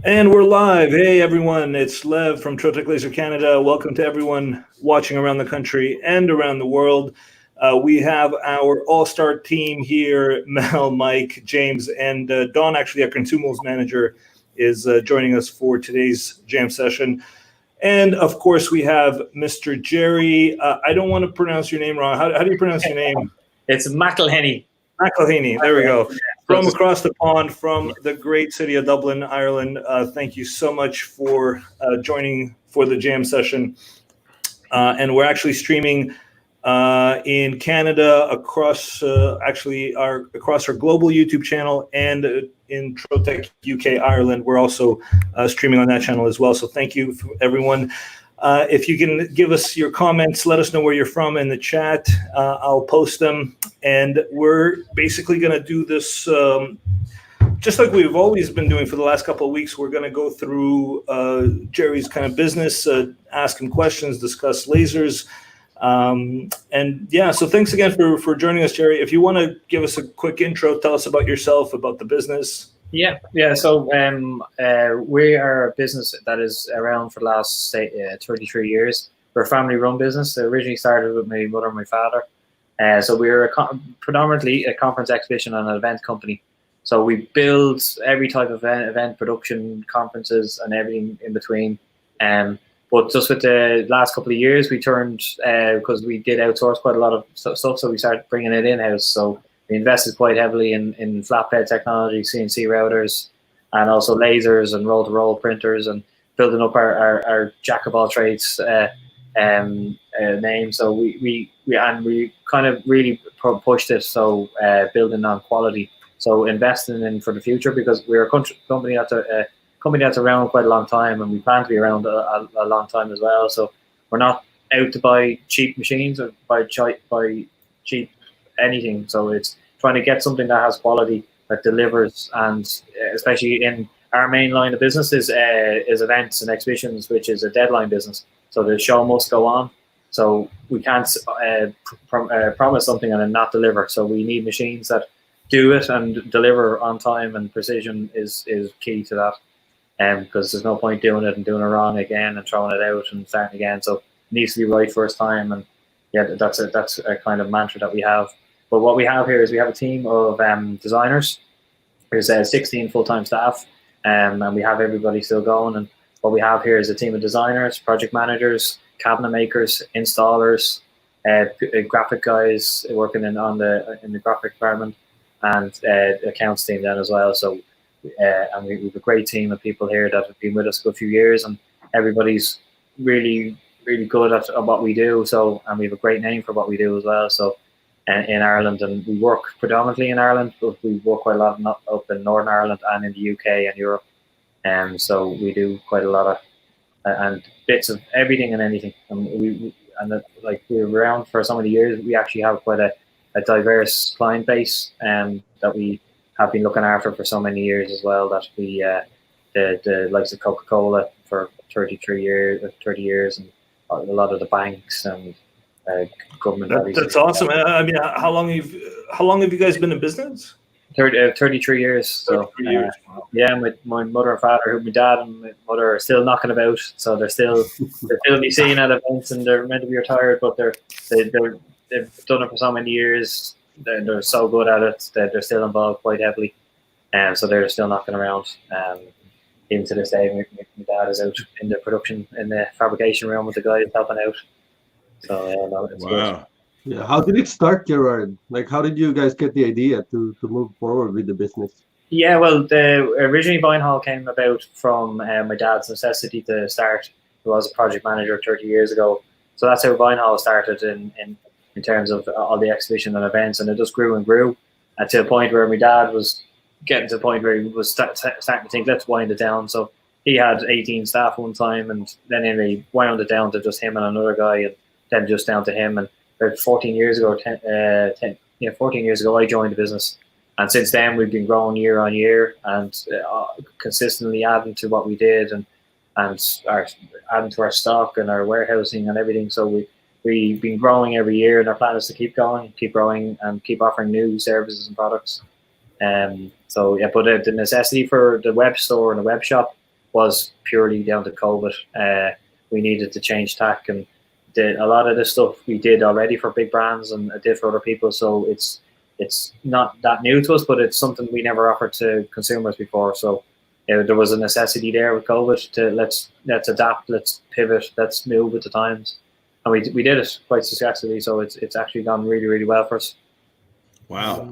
And we're live. Hey, everyone. It's Lev from Trotec Canada. Welcome to everyone watching around the country and around the world. We have our all-star team here, Mel, Mike, James, and Don, actually, our consumables manager, is joining us for today's jam session. And, of course, we have Mr. Jerry. I don't want to pronounce your name wrong. How do you pronounce your name? It's McElhinney. McElhinney, there we go. From across the pond, from the great city of Dublin, Ireland. Thank you so much for joining for the jam session. And we're actually streaming in Canada across across our global YouTube channel, and in Trotec UK Ireland. We're also streaming on that channel as well. So thank you for everyone. If you can give us your comments, let us know where you're from in the chat. I'll post them. And we're basically going to do this just like we've always been doing for the last couple of weeks. We're going to go through Jerry's kind of business, ask him questions, discuss lasers. And yeah, so thanks again for joining us, Jerry. If you want to give us a quick intro, tell us about yourself, about the business. Yeah. So we are a business that is around for the last 33 years. We're a family-run business. It originally started with my mother and my father. So we're predominantly a conference, exhibition, and an event company. So we build every type of event production, conferences, and everything in between. But just with the last couple of years, we turned, because we did outsource quite a lot of stuff, so we started bringing it in-house. So we invested quite heavily in flatbed technology, CNC routers, and also lasers and roll-to-roll printers, and building up our jack-of-all-trades name. So we kind of really pushed it, so building on quality. So investing in for the future, because we're a company that's around quite a long time, and we plan to be around a long time as well. So we're not out to buy cheap machines or buy cheap anything. So it's trying to get something that has quality, that delivers, and especially in our main line of business is events and exhibitions, which is a deadline business. So the show must go on. So we can't promise something and then not deliver. So we need machines that do it and deliver on time, and precision is key to that. Because there's no point doing it and doing it wrong again and throwing it out and starting again. So it needs to be right first time, and yeah, that's a kind of mantra that we have. But what we have here is we have a team of designers. There's 16 full-time staff, and we have everybody still going. And what we have here is a team of designers, project managers, cabinet makers, installers, graphic guys working in the graphic department, and accounts team then as well. So. And we have a great team of people here that have been with us for a few years, and everybody's really, really good at what we do. So, and we have a great name for what we do as well. So, in Ireland, and we work predominantly in Ireland, but we work quite a lot up in Northern Ireland and in the UK and Europe. And so we do quite a lot of and bits of everything and anything. And we're around for so many years. We actually have quite a diverse client base, that we have been looking after for so many years as well, that we the likes of Coca-Cola for 30 years, and a lot of the banks and government bodies. That's awesome. I mean, how long have you guys been in business? 33 years. So 33 years. yeah, my mother and father, my dad and my mother are still knocking about, so they're still be seen at events, and they're meant to be retired, but they've done it for so many years. They're so good at it that they're still involved quite heavily, and so they're still knocking around. Even to this day, my dad is out in the production, in the fabrication room with the guys helping out. So yeah, it's wow. Good. Yeah, how did it start, Gerard? Like, how did you guys get the idea to move forward with the business? Yeah, well, originally Vinehall came about from my dad's necessity to start. He was a project manager 30 years ago, so that's how Vinehall started in terms of all the exhibition and events, and it just grew and grew, to a point where my dad was getting to the point where he was starting to think, let's wind it down. So he had 18 staff one time, and then he wound it down to just him and another guy, and then just down to him. And about 14 years ago, 14 years ago, I joined the business, and since then we've been growing year on year, and consistently adding to what we did, and adding to our stock and our warehousing and everything. So we've been growing every year, and our plan is to keep growing, and keep offering new services and products. So yeah, but the necessity for the web store and the web shop was purely down to COVID. We needed to change tack, and a lot of this stuff we did already for big brands and I did for other people. So it's not that new to us, but it's something we never offered to consumers before. So there was a necessity there with COVID to let's adapt, let's pivot, let's move with the times, and we did it quite successfully. So it's actually gone really, really well for us. Wow.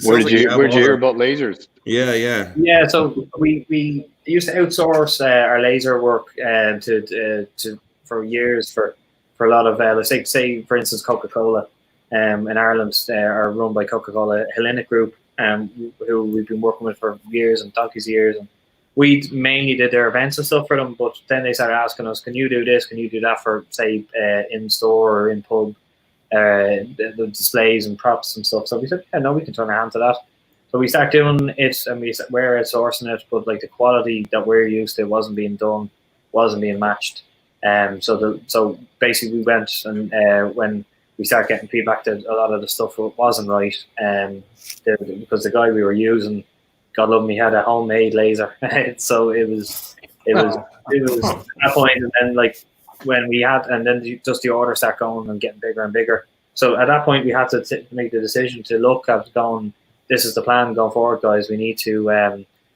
Where did you hear about lasers? Yeah. So we used to outsource our laser work to for years for a lot of let's say for instance Coca-Cola in Ireland are run by Coca-Cola Hellenic Group, who we've been working with for years and donkey's years, and we mainly did their events and stuff for them. But then they started asking us, can you do this? Can you do that for say in store or in pub? The displays and props and stuff. So we said, yeah, no, we can turn our hand to that. So we started doing it, and we're outsourcing it, but like the quality that we're used to wasn't being done, wasn't being matched. So basically we went and when we started getting feedback that a lot of the stuff wasn't right, because the guy we were using, God love him, he had a homemade laser. So it was at that point, and then like when we had, and then just the order started going and getting bigger and bigger. So at that point, we had to make the decision to look at going, this is the plan going forward, guys. We need to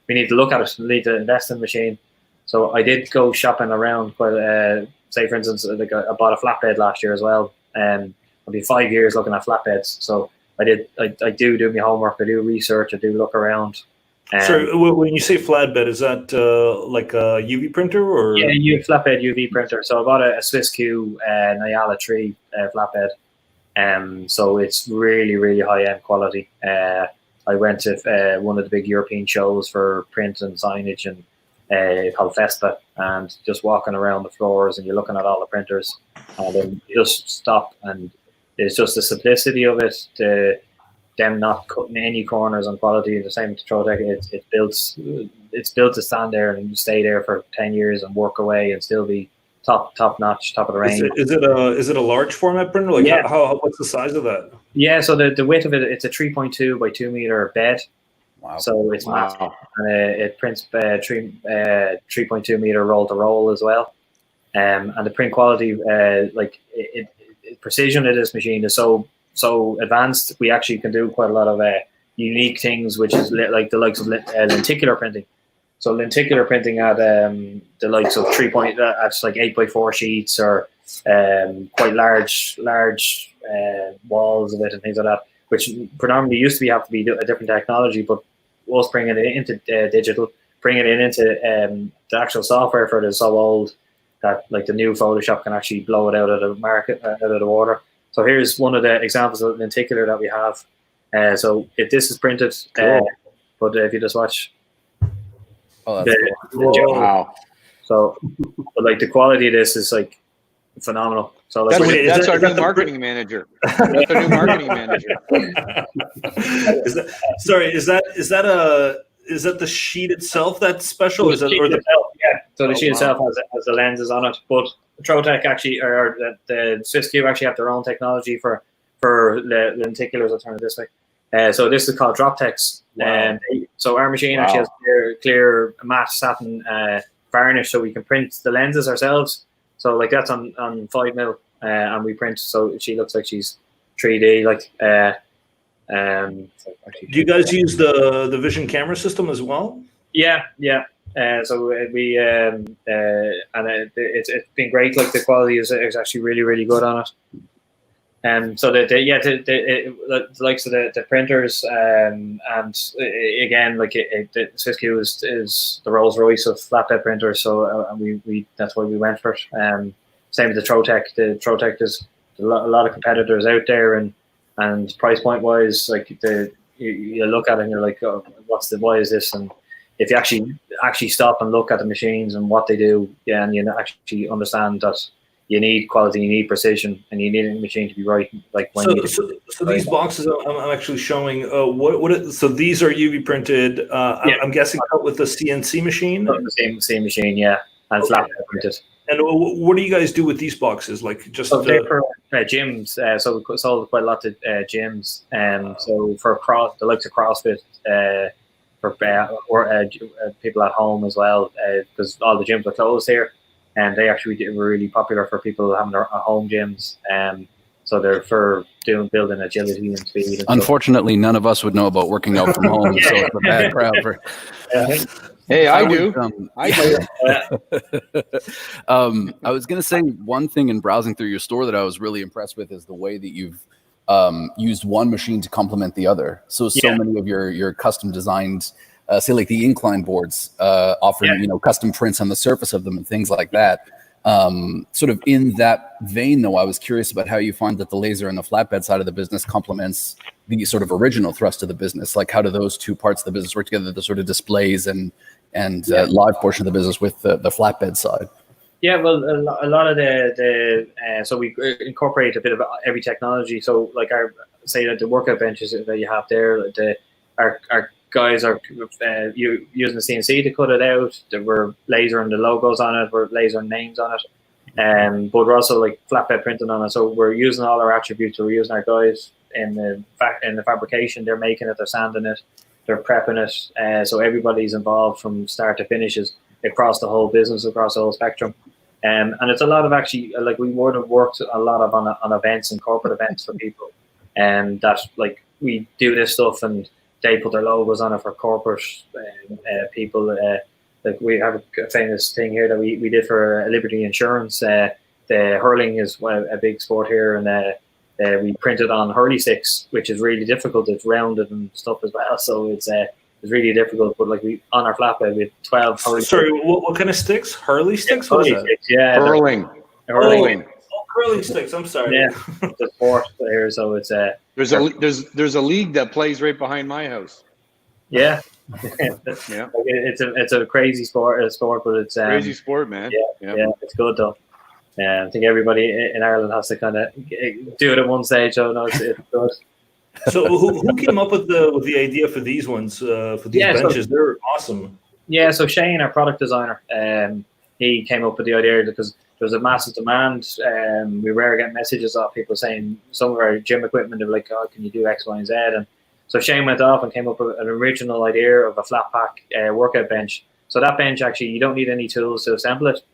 look at it. We need to invest in the machine. So I did go shopping around quite. Say for instance, like I bought a flatbed last year as well. I've been 5 years looking at flatbeds. So I do my homework. I do research. I do look around. So when you say flatbed, is that like a UV printer or? Yeah, flatbed UV printer. So I bought a Swiss Q Nyala 3 flatbed. So it's really, really high end quality. I went to one of the big European shows for print and signage and called Fespa, and just walking around the floors and you're looking at all the printers, and then you just stop, and it's just the simplicity of it. Them not cutting any corners on quality. The same with Trotec. It's built to stand there and stay there for 10 years and work away and still be top notch, top of the range. Is it a large format printer? Like how what's the size of that? Yeah, so the width of it, it's a 3.2 by 2 meter bed. Wow. So it's massive. And it prints 3.2 meter roll to roll as well. And the print quality, precision of this machine is so advanced. We actually can do quite a lot of unique things, which is like the likes of lenticular printing. So lenticular printing at the likes of 8x4 sheets, or quite large walls of it and things like that, which predominantly used to have to be a different technology, but us bringing it into digital, bringing it into the actual software for it is so old that like the new Photoshop can actually blow it out of the market, out of the water. So here's one of the examples of lenticular that we have. So if this is printed, but if you just watch, that's cool. Wow. So, but like the quality of this is like phenomenal. So like, that's our new marketing manager. That's our new marketing manager. Is that the sheet itself that's special? So the sheet itself has the lenses on it, but Trotec actually, or the Swiss Q actually have their own technology for the lenticulars. I'll turn it this way. So this is called Droptex. Wow. So our machine actually has clear matte satin varnish, so we can print the lenses ourselves. So like that's on 5mm, and we print, so she looks like she's 3D. Do you guys use the Vision camera system as well? Yeah. So we and it's been great. Like the quality is actually really, really good on it. So the likes of the printers, and again, like the Swiss Q is the Rolls Royce of flatbed printers. So we that's why we went for it. Same with the Trotec. The Trotec, there's a lot of competitors out there, and price point wise, like you look at it and you're like, oh, why is this? And if you actually stop and look at the machines and what they do, and you actually understand that you need quality, you need precision, and you need a machine to be right. Like when so these boxes I'm actually showing. So these are UV printed. I'm guessing with the CNC machine. The same machine, yeah, and flat printed. And what do you guys do with these boxes? Like just for gyms. So we sold quite a lot to gyms. So for the likes of CrossFit, people at home as well, because all the gyms are closed here, and they actually were really popular for people having their home gyms. So they're for building agility and speed. And unfortunately, none of us would know about working out from home, so it's a bad crowd for. Hey, I do. I do. I was going to say one thing in browsing through your store that I was really impressed with is the way that you've used one machine to complement the other. So many of your custom designed, say like the incline boards, offering custom prints on the surface of them and things like that. Sort of in that vein, though, I was curious about how you find that the laser and the flatbed side of the business complements the sort of original thrust of the business. Like, how do those two parts of the business work together? The sort of displays and live portion of the business with the flatbed side. Yeah, well, a lot of so we incorporate a bit of every technology. So, like the workout benches that you have there, our guys are using the CNC to cut it out. We're lasering the logos on it. We're lasering names on it. But we're also like flatbed printing on it. So we're using all our attributes. We're using our guys in the fabrication. They're making it. They're sanding it. They're prepping it. So everybody's involved from start to finishes across the whole business, across the whole spectrum. And it's a lot of actually, like, we would have worked a lot of on events and corporate events for people. And that, like, we do this stuff and they put their logos on it for corporate people. Like, we have a famous thing here that we did for Liberty Insurance. The hurling is a big sport here, and we printed on hurley sticks, which is really difficult. It's rounded and stuff as well, so it's really difficult. But like, we on our flatbed with 12 hurley. Sorry, what kind of sticks? Hurley sticks? Hurley sticks, yeah. Hurling. Curling sticks. I'm sorry. Yeah, the sport here, so it's There's a league that plays right behind my house. Yeah. Yeah. It's a crazy sport, but it's crazy sport, man. Yeah, it's good though. I think everybody in Ireland has to kind of do it at one stage. So no, it's good. So who came up with the idea for these ones, for these benches? They're awesome. Yeah, so Shane, our product designer, he came up with the idea because there was a massive demand. We were getting messages off people saying some of our gym equipment, they were like, "Oh, can you do X, Y, and Z?" And so Shane went off and came up with an original idea of a flat pack workout bench. So that bench, actually, you don't need any tools to assemble it.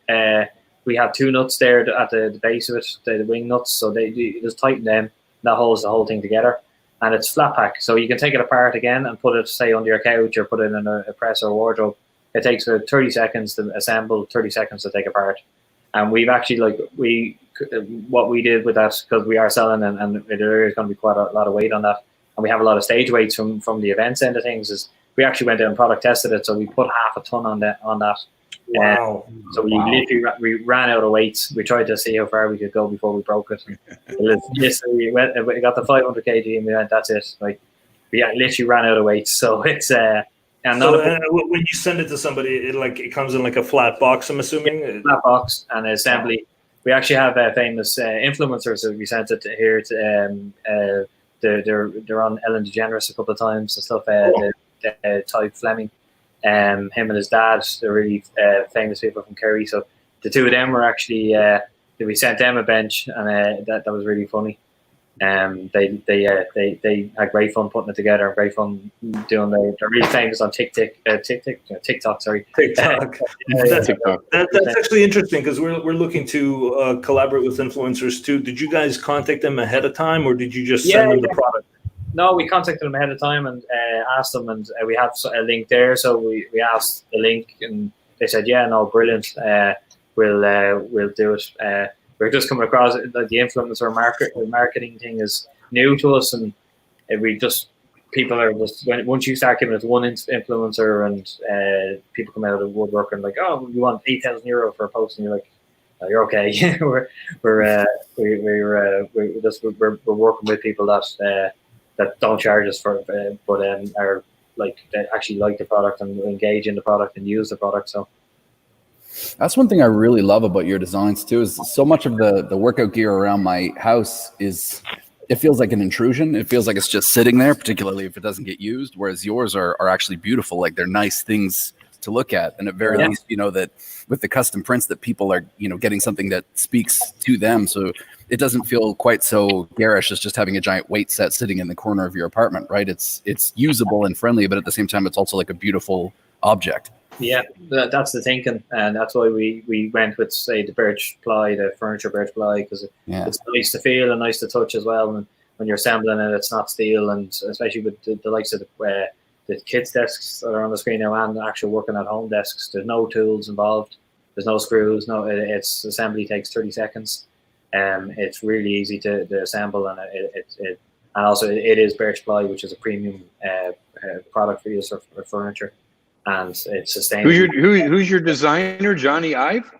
We have two nuts there at the base of it, the wing nuts. So you just tighten them. That holds the whole thing together. And it's flat pack. So you can take it apart again and put it, say, under your couch or put it in a press or wardrobe. It takes 30 seconds to assemble, 30 seconds to take apart. And we've actually, what we did with that, because we are selling and there is going to be quite a lot of weight on that. And we have a lot of stage weights from the events end of things. Is we actually went out and product tested it. So we put half a ton on that. Wow. So we literally we ran out of weights. We tried to see how far we could go before we broke it. We got the 500 kg and we went, that's it. Like, we literally ran out of weights. So it's when you send it to somebody, it comes in like a flat box, I'm assuming. Flat box and assembly. We actually have famous influencers that we sent it to here. They're on Ellen DeGeneres a couple of times and stuff. Ty Fleming, him and his dad, they're really famous people from Kerry. So the two of them were actually we sent them a bench, and that was really funny. They had great fun putting it together, great fun doing. They're really famous on TikTok. Sorry, TikTok. That's actually interesting because we're looking to collaborate with influencers too. Did you guys contact them ahead of time, or did you just send them the product? No, we contacted them ahead of time and asked them, and we have a link there. So we asked the link, and they said, "Yeah, no, brilliant. We'll do it." We're just coming across it, the influencer marketing thing is new to us, and people are just once you start giving it to one influencer, and people come out of the woodwork and like, "Oh, you want €8,000 for a post?" And you're like, "Oh, you're okay." we're working with people that don't charge us for it, but are like, they actually like the product and engage in the product and use the product. So that's one thing I really love about your designs too, is so much of the workout gear around my house it feels like an intrusion. It feels like it's just sitting there, particularly if it doesn't get used, whereas yours are actually beautiful. Like, they're nice things to look at. And at very least, you know, that with the custom prints that people are, you know, getting something that speaks to them. So it doesn't feel quite so garish as just having a giant weight set sitting in the corner of your apartment, right? It's usable and friendly, but at the same time, it's also like a beautiful object. Yeah, that's the thinking, and that's why we went with, say, the birch ply, the furniture birch ply, because it's nice to feel and nice to touch as well. And when you're assembling it, it's not steel, and especially with the likes of the kids' desks that are on the screen now and actual working at home desks, there's no tools involved, there's no screws, it's assembly takes 30 seconds. It's really easy to assemble, and and also it is birch ply, which is a premium product for use for furniture. And it's sustainable. Who's your designer, Johnny Ive?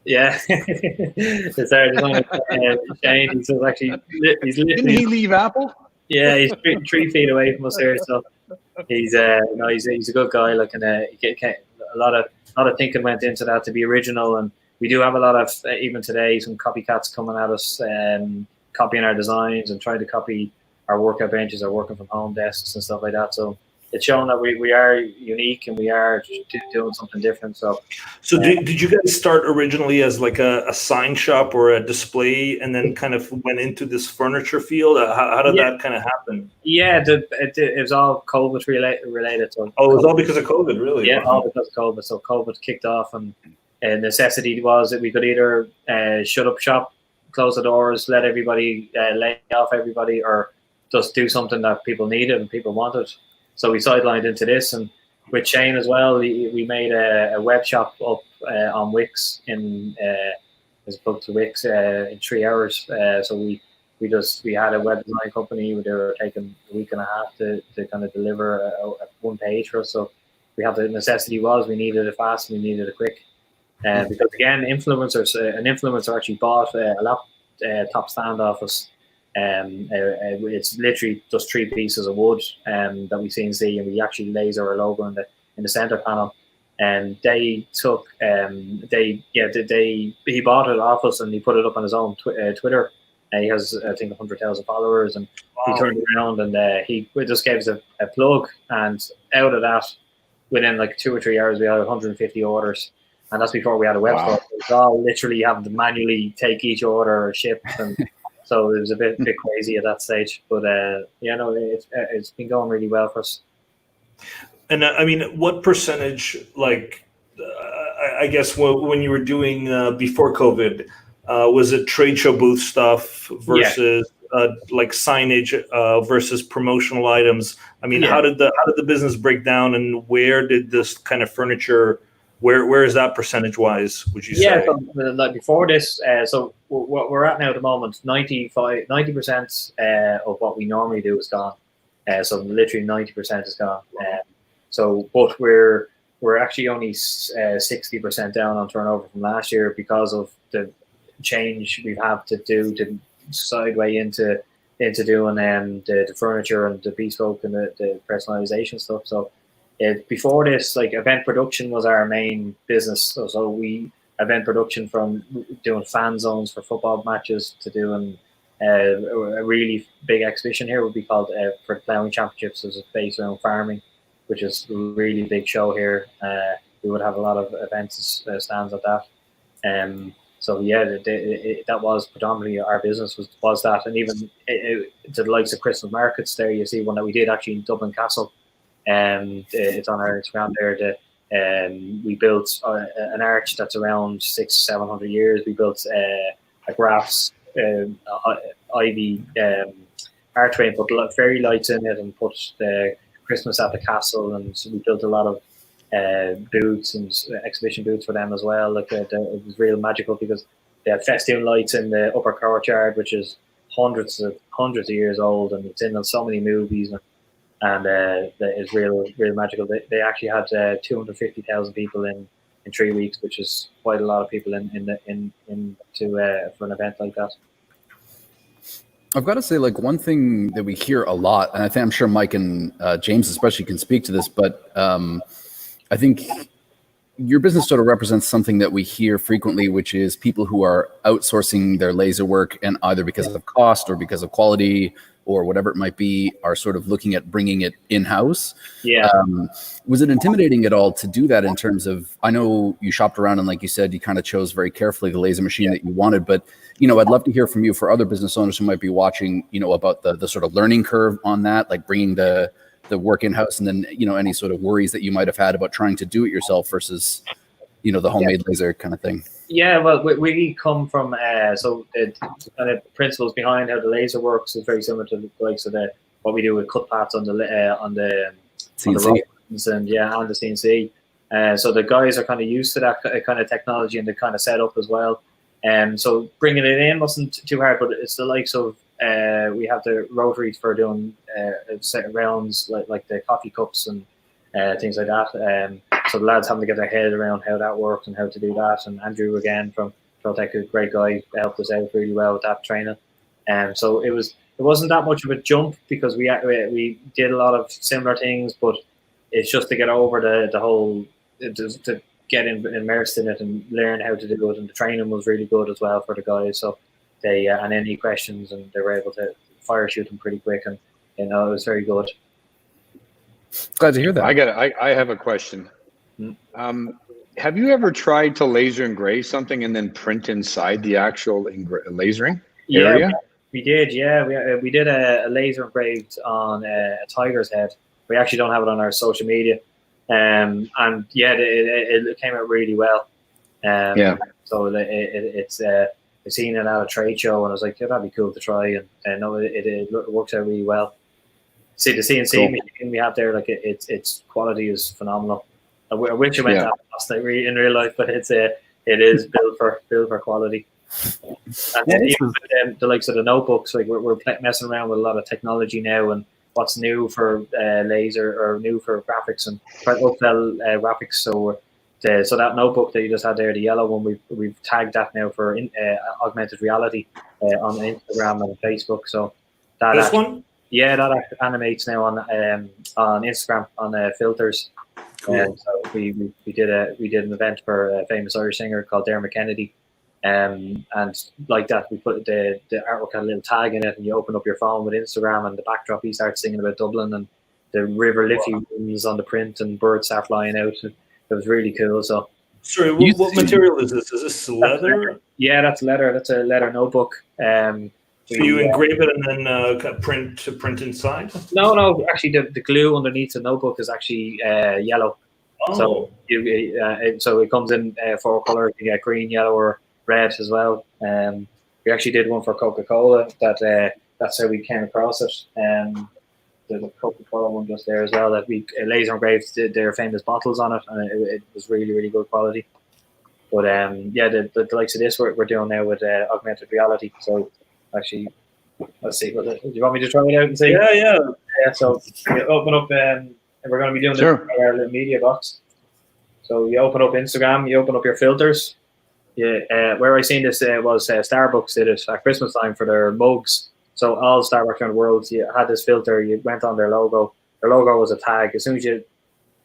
Yeah, it's our designer. Shane. He's literally. Didn't he leave Apple? Yeah, he's 3 feet away from us here, so he's he's a good guy. Like, and a lot of thinking went into that to be original, and we do have a lot of even today some copycats coming at us, copying our designs and trying to copy our workout benches, our working from home desks and stuff like that. So it's shown that we are unique and we are doing something different. So did you guys start originally as like a sign shop or a display, and then kind of went into this furniture field? How did that kind of happen? Yeah, it was all COVID related. So it was all because of COVID, really? Yeah, all because of COVID. So COVID kicked off, and necessity was that we could either shut up shop, close the doors, let everybody lay off everybody, or just do something that people needed and people wanted. So we sidelined into this, and with Shane as well, we made a web shop up on Wix as opposed to Wix in 3 hours. So we had a web design company. They were taking a week and a half to kind of deliver a one page for us. So we had the necessity was we needed it fast and we needed it quick. Because again, an influencer actually bought a laptop stand off us. It's literally just 3 pieces of wood that we CNC, and we actually laser our logo in the center panel. And they took he bought it off us and he put it up on his own Twitter. He has, I think, 100,000 followers, and he turned around and he just gave us a plug, and out of that, within like 2 or 3 hours, we had 150 orders. And that's before we had a website. Wow. It was all literally having to manually take each order or ship, and so it was a bit crazy at that stage. But it's been going really well for us. And I mean, what percentage, like, I guess when you were doing before COVID, was it trade show booth stuff versus like signage versus promotional items? I mean, how did the business break down, and where did this kind of furniture? Where is that percentage wise, would you say? Yeah, so, like before this, so what we're at now at the moment, 90% of what we normally do is gone. So literally 90% is gone. But we're actually only 60% down on turnover from last year because of the change we've had to do to sideway into doing the furniture and the bespoke and the personalization stuff. So before this, like, event production was our main business. So we event production, from doing fan zones for football matches to doing a really big exhibition here would be called for ploughing championships. It's based around farming, which is a really big show here. We would have a lot of events and stands at that. So yeah, that was predominantly our business was that, and even to the likes of Christmas markets. There you see one that we did actually in Dublin Castle. It's on our Instagram there. We built an arch that's around 600-700 years. We built a grass ivy archway and put fairy lights in it, and put the Christmas at the castle. And so we built a lot of booths and exhibition booths for them as well. Like it was real magical because they had festoon lights in the upper courtyard, which is hundreds of years old, and it's in so many movies. And it's real magical. They actually had 250,000 people in 3 weeks, which is quite a lot of people for an event like that. I've got to say, like, one thing that we hear a lot, and I'm sure Mike and James especially can speak to this, but I think your business sort of represents something that we hear frequently, which is people who are outsourcing their laser work, and either because of cost or because of quality or whatever it might be are sort of looking at bringing it in-house. Yeah. Was it intimidating at all to do that in terms of, I know you shopped around and like you said, you kind of chose very carefully the laser machine that you wanted, but, you know, I'd love to hear from you for other business owners who might be watching, you know, about the sort of learning curve on that, like bringing the work in-house, and then, you know, any sort of worries that you might have had about trying to do it yourself versus, you know, the homemade laser kind of thing. Yeah, well, we come from so the kind of principles behind how the laser works is very similar to the likes of what we do with cut paths on the CNC. and on the CNC. So the guys are kind of used to that kind of technology and the kind of setup as well. So bringing it in wasn't too hard, but it's the likes of we have the rotaries for doing set rounds like the coffee cups and things like that. So the lads having to get their head around how that works and how to do that. And Andrew again from Trotec, a great guy, helped us out really well with that training. So it wasn't that much of a jump because we did a lot of similar things, but it's just to get over the whole to get immersed in it and learn how to do it. And the training was really good as well for the guys. So they and any questions, and they were able to fire shoot them pretty quick, and you know, it was very good. Glad to hear that. I have a question. Have you ever tried to laser engrave something and then print inside the actual lasering area? We did. Yeah, we did a laser engraved on a tiger's head. We actually don't have it on our social media, and yeah, it came out really well. So it's I've seen it at a trade show, and I was like, yeah, that'd be cool to try, and no, it works out really well. See the CNC machine we have there, like its quality is phenomenal. I wish I went that fast in real life, but it is built for quality. And then even with the likes of the notebooks, like we're messing around with a lot of technology now, and what's new for laser or new for graphics and upsell graphics. So that notebook that you just had there, the yellow one, we've tagged that now for augmented reality on Instagram and Facebook. So that one. Yeah, that animates now on Instagram on filters. Cool. So we did an event for a famous Irish singer called Gerard McElhinney, and like that we put the artwork had a little tag in it, and you open up your phone with Instagram, and the backdrop he starts singing about Dublin, and the river Liffey is on the print, and birds start flying out. It was really cool. So, sorry, what material is this? Is this leather? Yeah, that's leather. That's a leather notebook. So you engrave it and then print inside? No. Actually, the glue underneath the notebook is actually yellow. Oh. So so it comes in 4 colors. You get green, yellow, or red as well. We actually did one for Coca-Cola. That's how we came across it. There's a Coca-Cola one just there as well that we laser engraved their famous bottles on it, and it was really, really good quality. But yeah, the likes of this we're doing now with augmented reality. So actually, let's see. Do you want me to try it out and see? Yeah. So you open up, and we're going to be doing our little media box. So you open up Instagram, you open up your filters. Yeah, where I seen this was Starbucks did it at Christmas time for their mugs. So all Starbucks around the world, you had this filter. You went on their logo. Their logo was a tag. As soon as you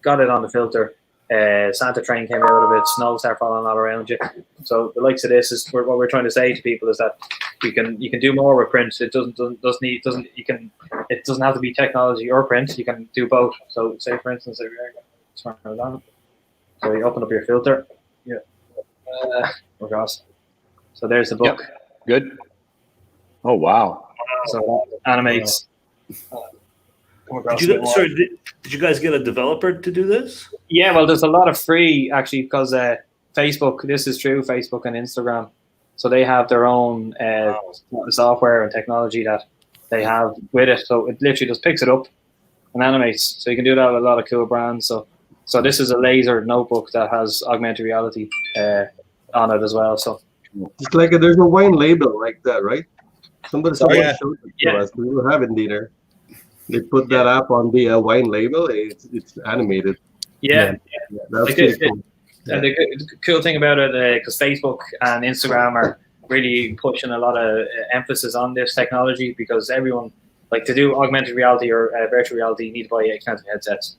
got it on the filter, Santa train came out of it. Snow started falling all around you. So the likes of this is what we're trying to say to people is that you can do more with print. It doesn't have to be technology or print. You can do both. So say for instance, so you open up your filter. Yeah. Oh gosh. So there's the book. Yep. Good. Oh wow. So that animates. Did you guys get a developer to do this? Yeah, well, there's a lot of free actually because Facebook. This is true. Facebook and Instagram, so they have their own software and technology that they have with it. So it literally just picks it up and animates. So you can do that with a lot of cool brands. So this is a laser notebook that has augmented reality on it as well. So it's like there's a wine label like that, right? Someone showed it to us. We don't have it either. They put that up on the wine label. It's animated. Yeah. That's pretty cool. And the cool thing about it, because Facebook and Instagram are really pushing a lot of emphasis on this technology, because everyone, like, to do augmented reality or virtual reality, you need to buy expensive headsets.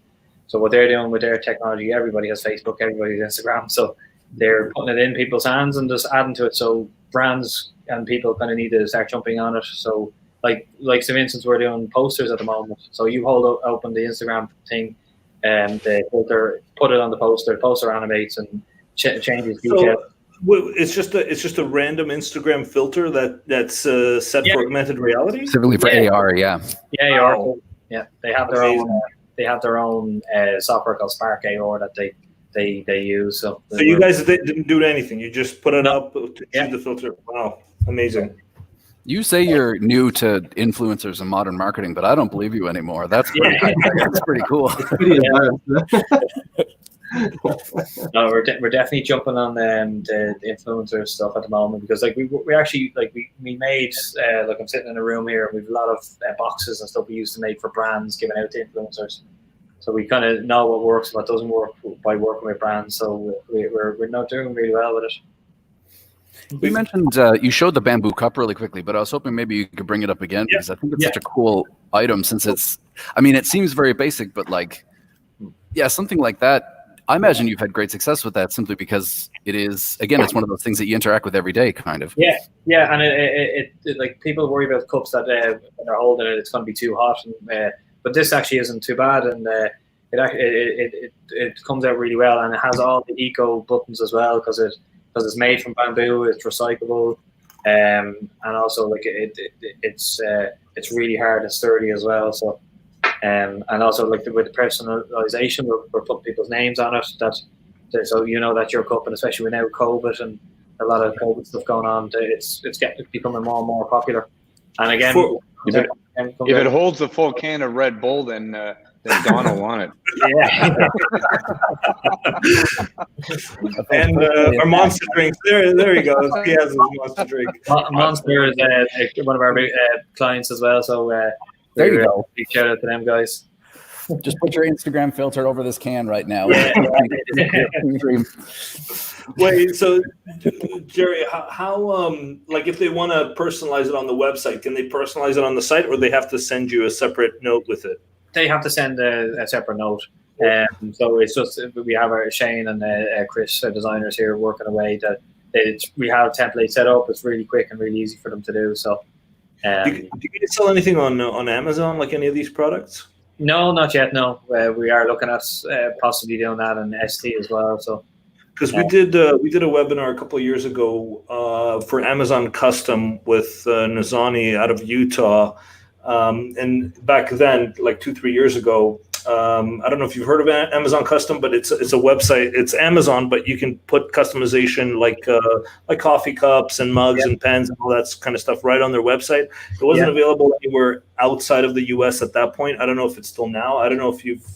So what they're doing with their technology, everybody has Facebook, everybody has Instagram. So they're putting it in people's hands and just adding to it. So brands and people kind of need to start jumping on it. So like for instance, we're doing posters at the moment. So you open the Instagram thing, and the filter, put it on the poster animates and changes details. It's just a random Instagram filter that's set for augmented reality. Specifically for AR, yeah. Yeah, AR. Yeah, they have their own. They have their own software called Spark AR that they use. So you guys didn't do anything. You just put it up to choose the filter. Wow, amazing. You say you're new to influencers and modern marketing, but I don't believe you anymore. That's pretty cool. No, we're definitely jumping on the influencer stuff at the moment, because like we actually like we made like I'm sitting in a room here and we've a lot of boxes and stuff we used to make for brands given out to influencers. So we kind of know what works and what doesn't work by working with brands. So we're not doing really well with it. You mentioned you showed the bamboo cup really quickly, but I was hoping maybe you could bring it up again, because I think it's such a cool item, since it seems very basic, but like, something like that. I imagine you've had great success with that simply because it is, again, it's one of those things that you interact with every day, kind of. Yeah, and it like people worry about cups that when they're holding it, it's going to be too hot, but this actually isn't too bad, and it comes out really well, and it has all the eco buttons as well, because it's made from bamboo, it's recyclable, and also like it's really hard and sturdy as well. So. And also like with the personalization, we're putting people's names on it, so you know that's your cup, and especially with now COVID and a lot of COVID stuff going on, it's becoming more and more popular. And again, if it holds the full can of Red Bull, then Don will want it. Yeah. And our monster drinks. There he goes. He has his monster drink. Monster is one of our big clients as well. So. There you go. Big shout out to them guys. Just put your Instagram filter over this can right now. Yeah. Wait, so Jerry, how like if they want to personalize it on the website, can they personalize it on the site, or they have to send you a separate note with it? They have to send a separate note. So it's just, we have our Shane and Chris designers here working away that we have templates set up. It's really quick and really easy for them to do. So. Do you sell anything on Amazon, like any of these products? No, not yet. No, we are looking at possibly doing that on ST as well. So, because we did a webinar a couple of years ago for Amazon Custom with Nazani out of Utah, and back then, like 2-3 years ago. I don't know if you've heard of Amazon Custom, but it's a website. It's Amazon, but you can put customization like coffee cups and mugs and pens and all that kind of stuff right on their website. It wasn't available anywhere outside of the US at that point. I don't know if it's still now. I don't know if you've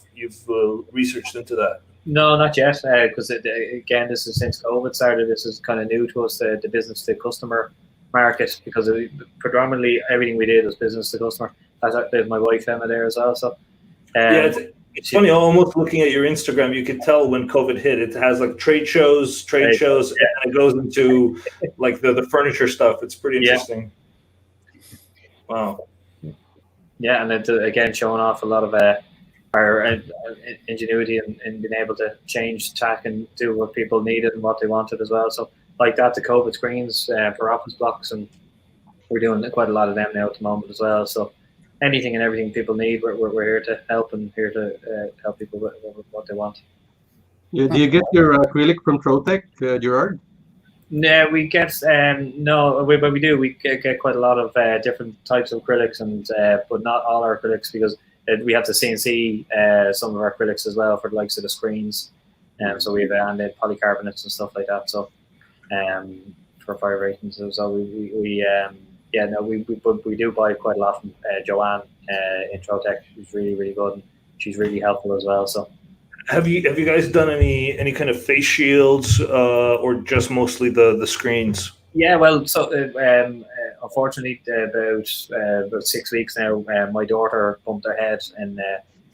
researched into that. No, not yet. Because again, this is since COVID started. This is kind of new to us, the business to customer market, because predominantly everything we did was business to customer. There's my wife Emma there as well. So. It's funny. Almost looking at your Instagram, you could tell when COVID hit. It has like trade shows, and it goes into like the furniture stuff. It's pretty interesting. Wow. Yeah, and it's again showing off a lot of our ingenuity in being able to change tack and do what people needed and what they wanted as well. So like that, the COVID screens for office blocks, and we're doing quite a lot of them now at the moment as well. So. Anything and everything people need, we're here to help, and here to help people with what they want. Yeah, do you get your acrylic from Trotec, Gerard? No, we get but we do. We get quite a lot of different types of acrylics, and but not all our acrylics, because we have to CNC some of our acrylics as well for the likes of the screens, so we have and then polycarbonates and stuff like that. So, for fire ratings, so we do buy quite a lot from Joanne in Trotec. She's really, really good, and she's really helpful as well. So, have you guys done any kind of face shields or just mostly the screens? Yeah, well, so unfortunately, about 6 weeks now, my daughter bumped her head, and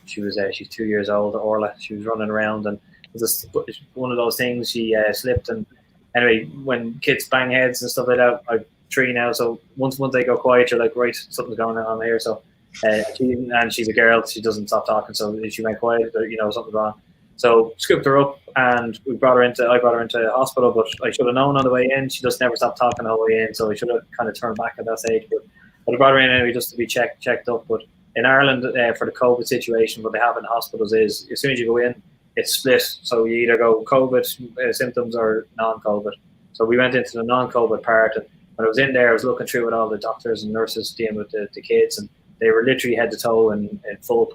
she's 2 years old, Orla. She was running around, and it was just one of those things. She slipped, and anyway, when kids bang heads and stuff like that, I'm 3 now, so once they go quiet, you're like, right, something's going on here. So, and she's a girl, she doesn't stop talking. So if she went quiet, something's wrong. So scooped her up, and I brought her into hospital. But I should have known on the way in. She just never stopped talking the whole way in. So I should have kind of turned back at that stage. But But I brought her in anyway just to be checked up. But in Ireland, for the COVID situation, what they have in hospitals is as soon as you go in, it's split. So you either go COVID symptoms or non-COVID. So we went into the non-COVID part, and when I was in there, I was looking through with all the doctors and nurses dealing with the kids, and they were literally head to toe in full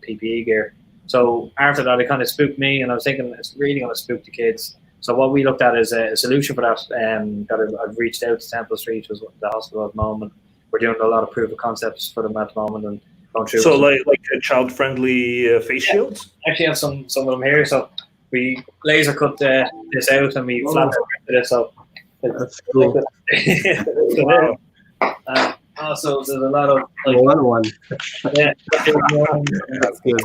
PPE gear. So after that, it kind of spooked me, and I was thinking it's really going to spook the kids. So what we looked at is a solution for that. That I've reached out to Temple Street, which is the hospital at the moment. We're doing a lot of proof of concepts for them at the moment, and going through. So like child-friendly face shields. I actually have some of them here. So we laser cut this out, and we flat printed it. So that's cool. Wow. Also, there's a lot of like one. Yeah, that's good.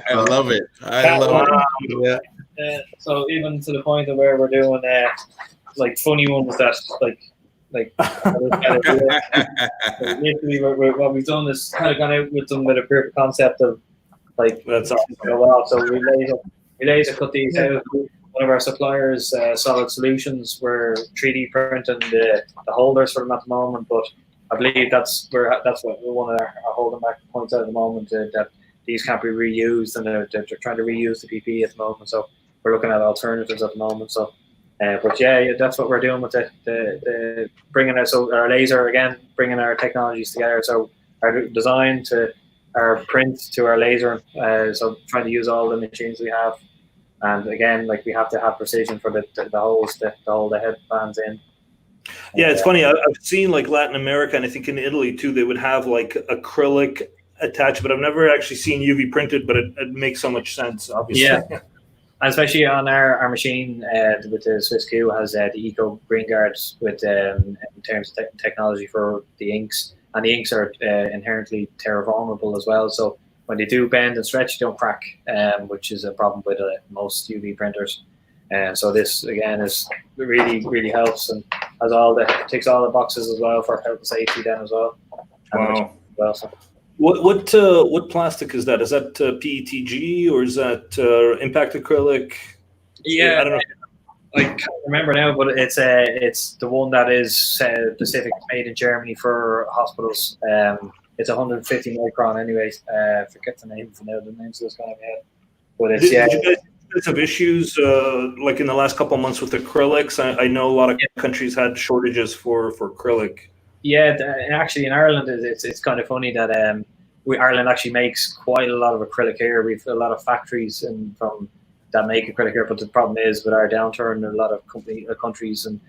I love it. I love it. Yeah. So even to the point of where we're doing like funny ones that like literally what we've done is kind of gone out with them with a proof of concept of like that's awesome. So we laser cut these out. One of our suppliers, Solid Solutions, we're 3D printing the holders for them at the moment, but I believe that's what one of our holding back points at the moment, that these can't be reused, and they're trying to reuse the PPE at the moment. So we're looking at alternatives at the moment. So, but yeah, that's what we're doing with the bringing our laser again, bringing our technologies together. So our design to our print to our laser. So trying to use all the machines we have, and again, like we have to have precision for the holes to hold the headbands in. Yeah, it's funny. I've seen like Latin America, and I think in Italy too, they would have like acrylic attached, but I've never actually seen UV printed. But it makes so much sense, obviously. Yeah, and especially on our machine with the Swiss Q has the Eco Green Guards with in terms of technology for the inks, and the inks are inherently terror vulnerable as well. So when they do bend and stretch, they don't crack, which is a problem with most UV printers. So this again is really helps and ticks all the boxes as well for health and safety then as well. Wow. So. What plastic is that? Is that PETG or is that impact acrylic? Yeah, I don't know. I can't remember now, but it's the one that is specific, made in Germany for hospitals. It's 150 micron anyways. Forget the name for now. The name's just gone ahead. But it's Did you guys have issues like in the last couple of months with acrylics? I know a lot of countries had shortages for acrylic. Yeah, actually in Ireland it's kind of funny that Ireland actually makes quite a lot of acrylic here. We've a lot of factories that make acrylic here, but the problem is with our downturn, a lot of countries and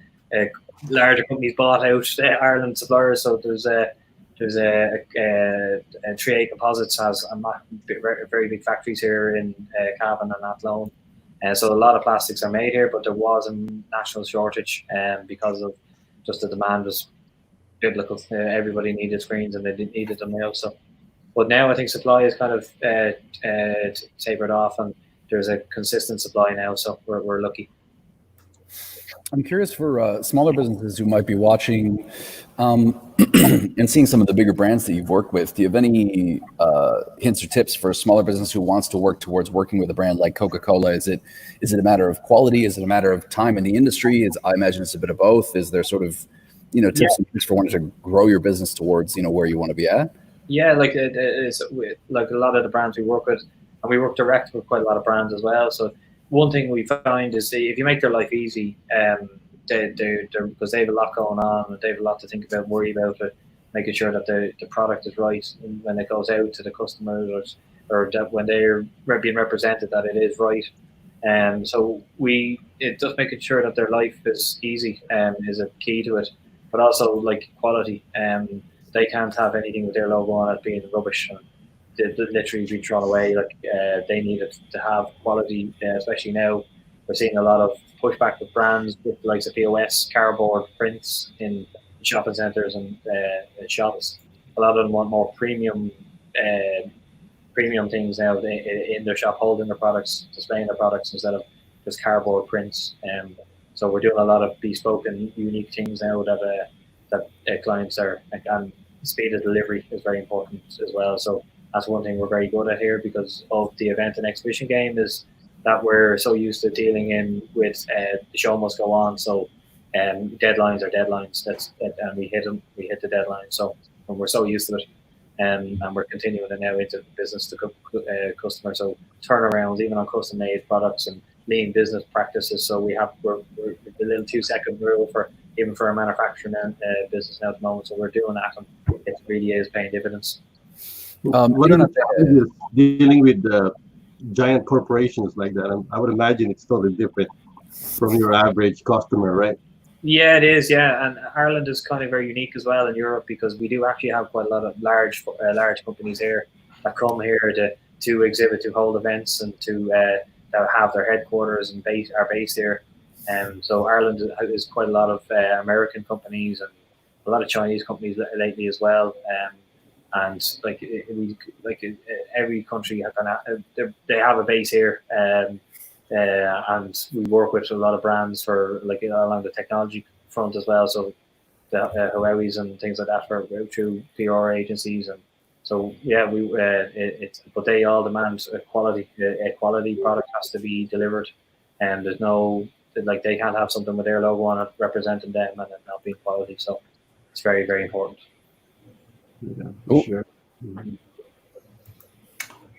larger companies bought out Ireland suppliers. So there's 3A Composites has very big factories here in Cavan and Athlone. So a lot of plastics are made here, but there was a national shortage because of just the demand was biblical. Everybody needed screens and they needed them now. So, but now I think supply is kind of tapered off, and there's a consistent supply now. So we're lucky. I'm curious for smaller businesses who might be watching and seeing some of the bigger brands that you've worked with. Do you have any hints or tips for a smaller business who wants to work towards working with a brand like Coca-Cola? Is it a matter of quality? Is it a matter of time in the industry? I imagine it's a bit of both. Is there sort of tips and tricks for wanting to grow your business towards where you want to be at? Yeah, like it's like a lot of the brands we work with, and we work direct with quite a lot of brands as well. So one thing we find is if you make their life easy, because they have a lot going on and they have a lot to think about, worry about it, making sure that the product is right when it goes out to the customers or that when they're being represented that it is right. So it just making sure that their life is easy is a key to it, but also like quality. They can't have anything with their logo on it being rubbish and literally be thrown away. Like they need it to have quality, especially now. We're seeing a lot of pushback with brands with the likes of POS, cardboard prints in shopping centres and shops. A lot of them want more premium things now in their shop, holding their products, displaying their products instead of just cardboard prints. So we're doing a lot of bespoke and unique things now that clients are, and speed of delivery is very important as well. So that's one thing we're very good at here because of the event and exhibition game is that we're so used to dealing in with the show must go on. So deadlines are deadlines. And we hit them. We hit the deadline. So and we're so used to it. And we're continuing it now into business to customer. So turnarounds, even on custom made products and lean business practices. So we're the little 2-second rule for our manufacturing business now at the moment. So we're doing that, and it really is paying dividends. What are the challenges dealing with giant corporations like that? I would imagine it's totally different from your average customer, right? Yeah, it is. Yeah, and Ireland is kind of very unique as well in Europe, because we do actually have quite a lot of large companies here that come here to exhibit, to hold events, and to that have their headquarters and are based here. So Ireland is quite a lot of American companies and a lot of Chinese companies lately as well. And every country they have a base here. And we work with a lot of brands for along the technology front as well. So the Huawei's and things like that through PR agencies, and so yeah, but they all demand quality. A quality product has to be delivered, and there's no they can't have something with their logo on it representing them and it not being quality. So it's very, very important. Yeah, sure.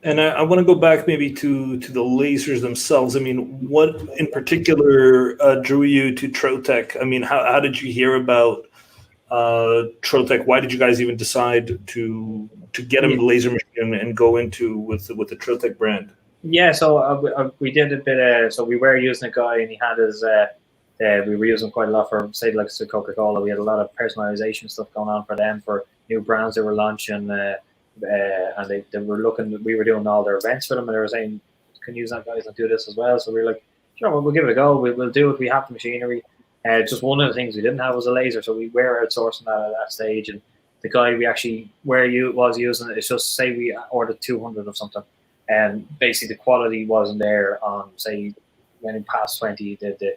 And I want to go back maybe to the lasers themselves. I mean, what in particular drew you to Trotec? I mean, how did you hear about Trotec? Why did you guys even decide to get a laser machine and go into with the Trotec brand? Yeah, so we did a bit. So we were using a guy, and he had his. We were using quite a lot for, say, like Coca-Cola. We had a lot of personalization stuff going on for them, for new brands they were launching. And they were looking. We were doing all their events for them, and they were saying, "Can you use that, guys, and do this as well?" So we were like, "Sure, we'll give it a go. We'll do it. We have the machinery." Just one of the things we didn't have was a laser, so we were outsourcing that at that stage. And the guy we actually was using it, it's just, say we ordered 200 of something, and basically the quality wasn't there on, say, when it passed 20, the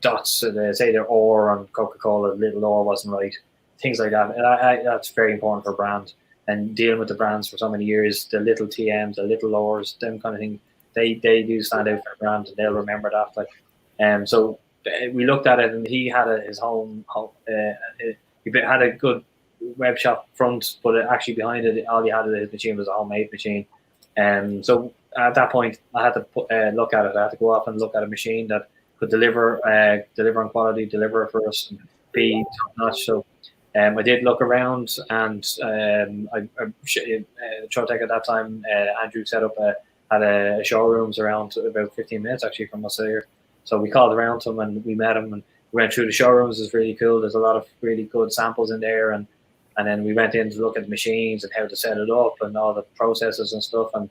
dots, say their ore on Coca-Cola, little ore wasn't right, things like that. And that's very important for brands. And dealing with the brands for so many years, the little TMs, the little ores, them kind of thing, they do stand out for the brand, and they'll remember that. So we looked at it, and he had his home. He had a good web shop front, but actually behind it, all he had of his machine was a homemade machine. So at that point, I had to look at it. I had to go off and look at a machine that could deliver on quality, deliver for us, and be top notch. So I did look around, and Trotec at that time, Andrew set up had showrooms around about 15 minutes actually from us here. So we called around to him, and we met him, and we went through the showrooms. It's really cool. There's a lot of really good samples in there, and then we went in to look at the machines and how to set it up and all the processes and stuff. And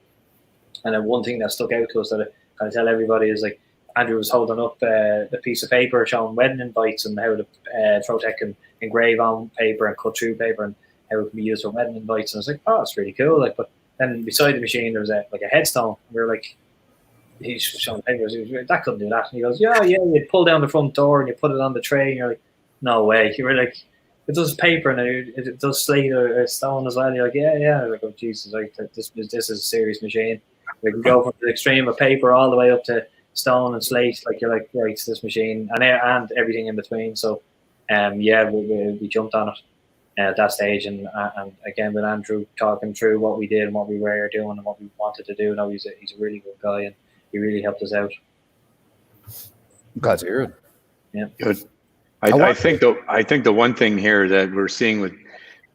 then one thing that stuck out to us that I kind of tell everybody is, like, Andrew was holding up the piece of paper showing wedding invites and how the Trotec can engrave on paper and cut through paper, and how it can be used for wedding invites. And I was like, oh, it's really cool. Like, but then beside the machine there was a headstone. We were like, he's showing papers. That couldn't do that. And he goes, yeah. You pull down the front door and you put it on the tray, and you're like, no way. You were like, it does paper and it does slate or stone as well. And you're like, yeah. Like, oh Jesus, like this is a serious machine. We can go from the extreme of paper all the way up to stone and slate. Like, you're like, right, this machine and everything in between. So we jumped on it at that stage, and again with Andrew talking through what we did and what we were doing and what we wanted to do. Now he's a really good guy, and he really helped us out. Glad to hear it. Yeah, good. I think the one thing here that we're seeing with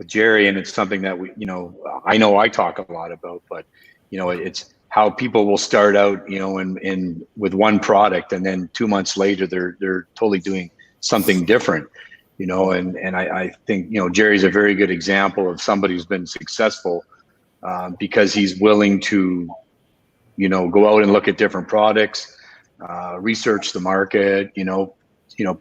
Jerry, and it's something that I know I talk a lot about, but it's how people will start out, in with one product, and then 2 months later they're totally doing something different, and I think Jerry's a very good example of somebody who's been successful because he's willing to go out and look at different products, research the market,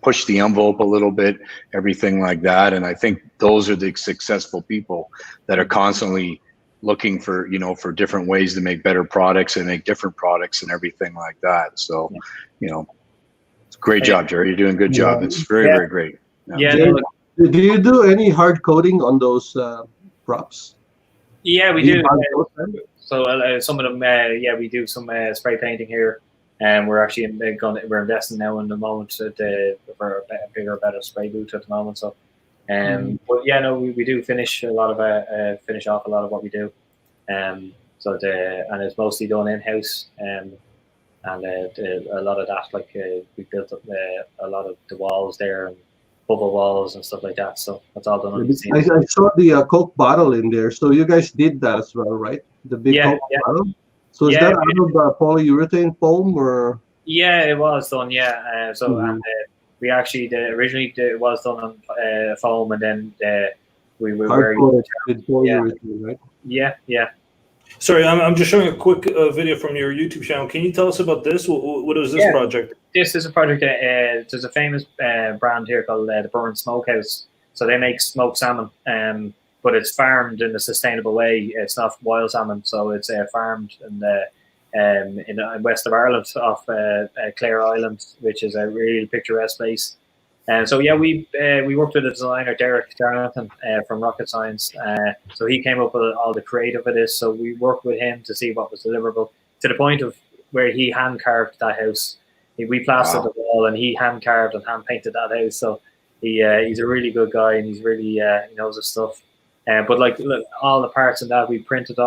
push the envelope a little bit, everything like that. And I think those are the successful people that are constantly looking for different ways to make better products and make different products and everything like that. So, it's a great job, Jerry. You're doing a good job. It's very, very great. Yeah. Jerry, do you do any hard coding on those props? Yeah, we do. So some of them, we do some spray painting here, and we're actually we're investing now in the moment for a bigger, better spray booth at the moment. So But yeah, no, we do finish a lot of finish off a lot of what we do. And it's mostly done in house. And a lot of that, like we built up a lot of the walls there and bubble walls and stuff like that. So that's all done on the scene. I saw the Coke bottle in there. So you guys did that as well, right? The big Coke bottle. So is that out of polyurethane foam or? Yeah, it was done. Yeah. And we actually originally it was done on foam, and then we were very polyurethane, right? Yeah. Sorry, I'm just showing a quick video from your YouTube channel. Can you tell us about this? What is this project? This is a project. There's a famous brand here called the Burn Smokehouse. So they make smoked salmon, but it's farmed in a sustainable way. It's not wild salmon, so it's farmed in west of Ireland, off Clare Island, which is a really picturesque place. And so yeah, we worked with a designer, Derek Darlington, from Rocket Science. So he came up with all the creative of this. So we worked with him to see what was deliverable, to the point of where he hand carved that house. We plastered the wall, and he hand carved and hand painted that house. So he's a really good guy, and he's really he knows his stuff. But like look, all the parts in that, we printed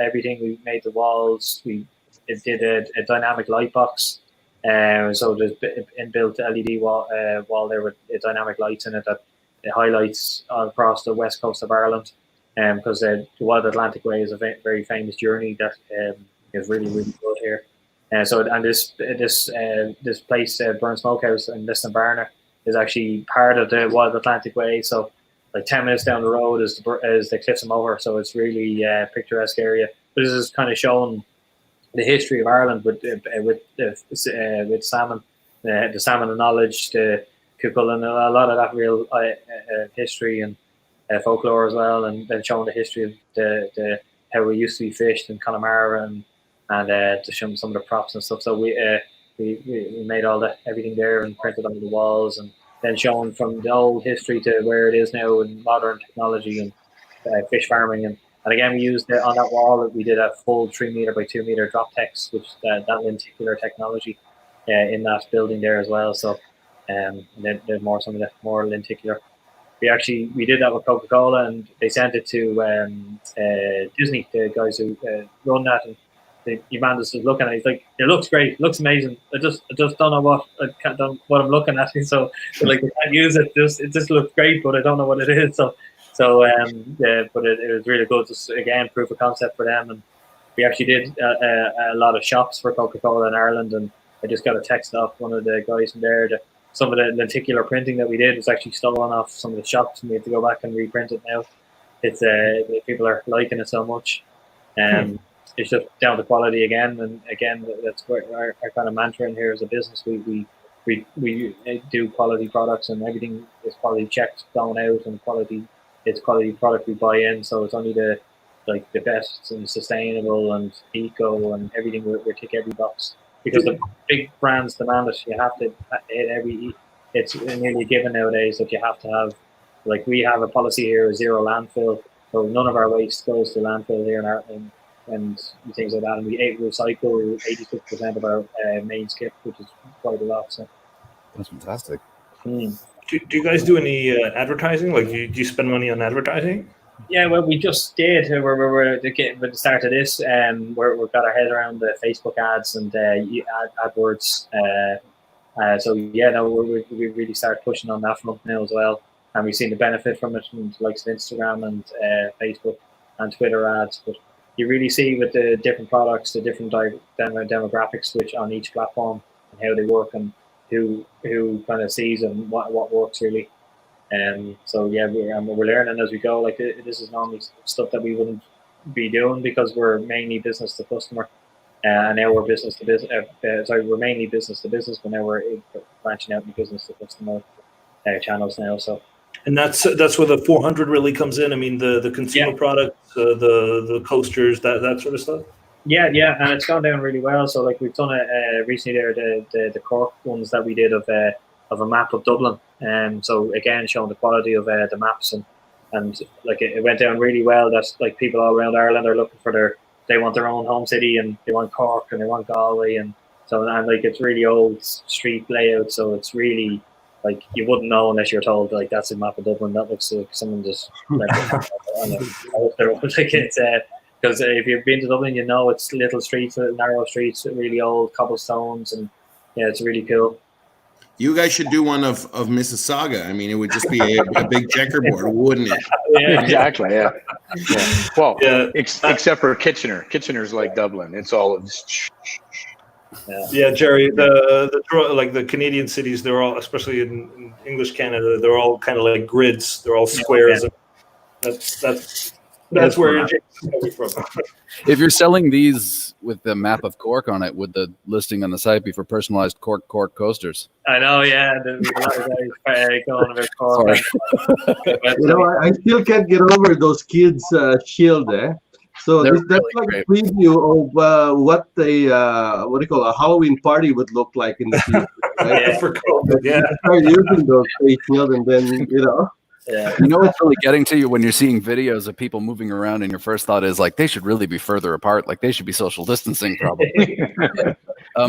everything. We made the walls. We did a dynamic light box. So there's inbuilt LED wall there with dynamic lights in it that it highlights all across the west coast of Ireland. Because the Wild Atlantic Way is a very famous journey that is really, really good here. This place, Burn Smokehouse in Listonbarna, is actually part of the Wild Atlantic Way. So like 10 minutes down the road is the Cliffs of Moher. So it's really picturesque area. But this is kind of showing the history of Ireland with salmon, the salmon and knowledge, the Cuchulainn, and a lot of that real history and folklore as well, and then showing the history of the how we used to be fished in Connemara and to show some of the props and stuff. So we made everything there and printed on the walls, and then showing from the old history to where it is now in modern technology and fish farming. And again, we used on that wall, we did a full 3 meter by 2 meter drop text, which that lenticular technology in that building there as well. So then there's some of the more lenticular. We did that with Coca-Cola, and they sent it to Disney, the guys who run that. And the man just was looking at it, he's like, it looks great, it looks amazing. I just don't know what I'm looking at. So like, I can't use it. It just looks great, but I don't know what it is. But it was really good. Just again, proof of concept for them. And we actually did a lot of shops for Coca-Cola in Ireland. And I just got a text off one of the guys from there that some of the lenticular printing that we did was actually stolen off some of the shops, and we have to go back and reprint it now. It's people are liking it so much. It's just down to quality again. And again, that's where our kind of mantra in here as a business. We do quality products, and everything is quality checked going out, and it's quality product we buy in. So it's only the best and sustainable and eco and everything. We tick every box because the big brands demand it. You have to hit it's nearly given nowadays that you have to have, like, we have a policy here of zero landfill. So none of our waste goes to landfill here in Ireland and things like that. And we recycle 86% of our main skip, which is quite a lot. So that's fantastic. Do you guys do any advertising? Like, do you spend money on advertising? Yeah, well, we just did. We're getting with the start of this, we've got our head around the Facebook ads and AdWords. We really started pushing on that front now as well, and we've seen the benefit from it from the likes of Instagram and Facebook and Twitter ads. But you really see with the different products, the different demographics which on each platform and how they work, and who kind of sees and what works really. We're learning as we go. Like, this is normally stuff that we wouldn't be doing because we're mainly business to customer, and now we're business to business. We're mainly business to business, but now we're branching out in business to customer channels now. So, and that's where the 400 really comes in. I mean, the consumer products, the coasters, that sort of stuff. Yeah, and it's gone down really well. So, like, we've done recently there the Cork ones that we did of a map of Dublin. So again, showing the quality of the maps, and like it went down really well. That's like people all around Ireland are looking for they want their own home city, and they want Cork and they want Galway, and like it's really old street layout. So it's really like you wouldn't know unless you're told like that's a map of Dublin. That looks like someone just like it's because if you've been to Dublin, you know it's little streets, narrow streets, really old cobblestones, and yeah, it's really cool. You guys should do one of Mississauga. I mean, it would just be a big checkerboard, wouldn't it? Yeah, exactly. Yeah. Well, except for Kitchener. Kitchener's like Dublin. It's all of Yeah, Jerry. The Canadian cities, they're all, especially in English Canada, they're all kind of like grids. They're all squares. That's where your James is coming from. If you're selling these with the map of Cork on it, would the listing on the site be for personalized Cork coasters? I know, yeah. There's a lot of guys going about Cork. I still can't get over those kids' shield, So that's really like great. a preview of what a Halloween party would look like in the future. Right? For COVID, yeah. Start using those face shield, and then Yeah. You know what's really getting to you when you're seeing videos of people moving around, and your first thought is like they should really be further apart, like they should be social distancing, probably.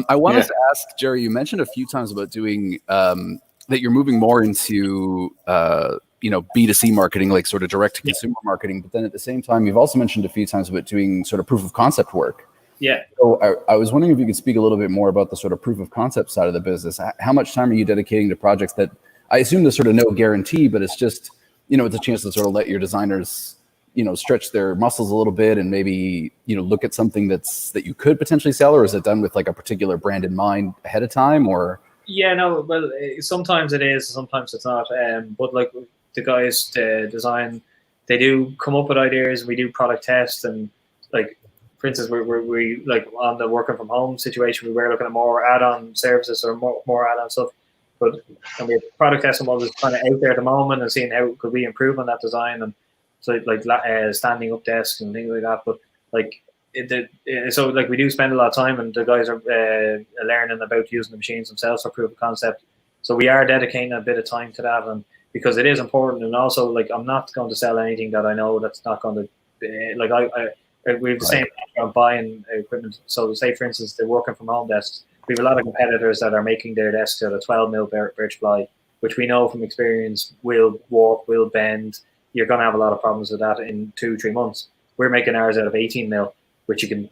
I wanted to ask Jerry. You mentioned a few times about doing that you're moving more into B2C marketing, like sort of direct to consumer marketing. But then at the same time, you've also mentioned a few times about doing sort of proof of concept work. Yeah. So I was wondering if you could speak a little bit more about the sort of proof of concept side of the business. How much time are you dedicating to projects that I assume there's sort of no guarantee, but it's just, it's a chance to sort of let your designers, stretch their muscles a little bit and maybe, look at something that you could potentially sell, or is it done with like a particular brand in mind ahead of time, or? Yeah, no, well, sometimes it is, sometimes it's not. But like the guys to design, they do come up with ideas. We do product tests, and like, for instance, we like on the working from home situation, we were looking at more add-on services or more add-on stuff. But we have product testing models kind of out there at the moment and seeing how could we improve on that design, and so like standing up desks and things like that. But like so like we do spend a lot of time, and the guys are learning about using the machines themselves for proof of concept. So we are dedicating a bit of time to that, and because it is important. And also, like, I'm not going to sell anything that I know that's not going to like we have the same on buying equipment. So say, for instance, the working from home desks. We have a lot of competitors that are making their desks out of 12 mil birch ply, which we know from experience will warp, will bend. You're going to have a lot of problems with that in 2-3 months. We're making ours out of 18 mil, which you can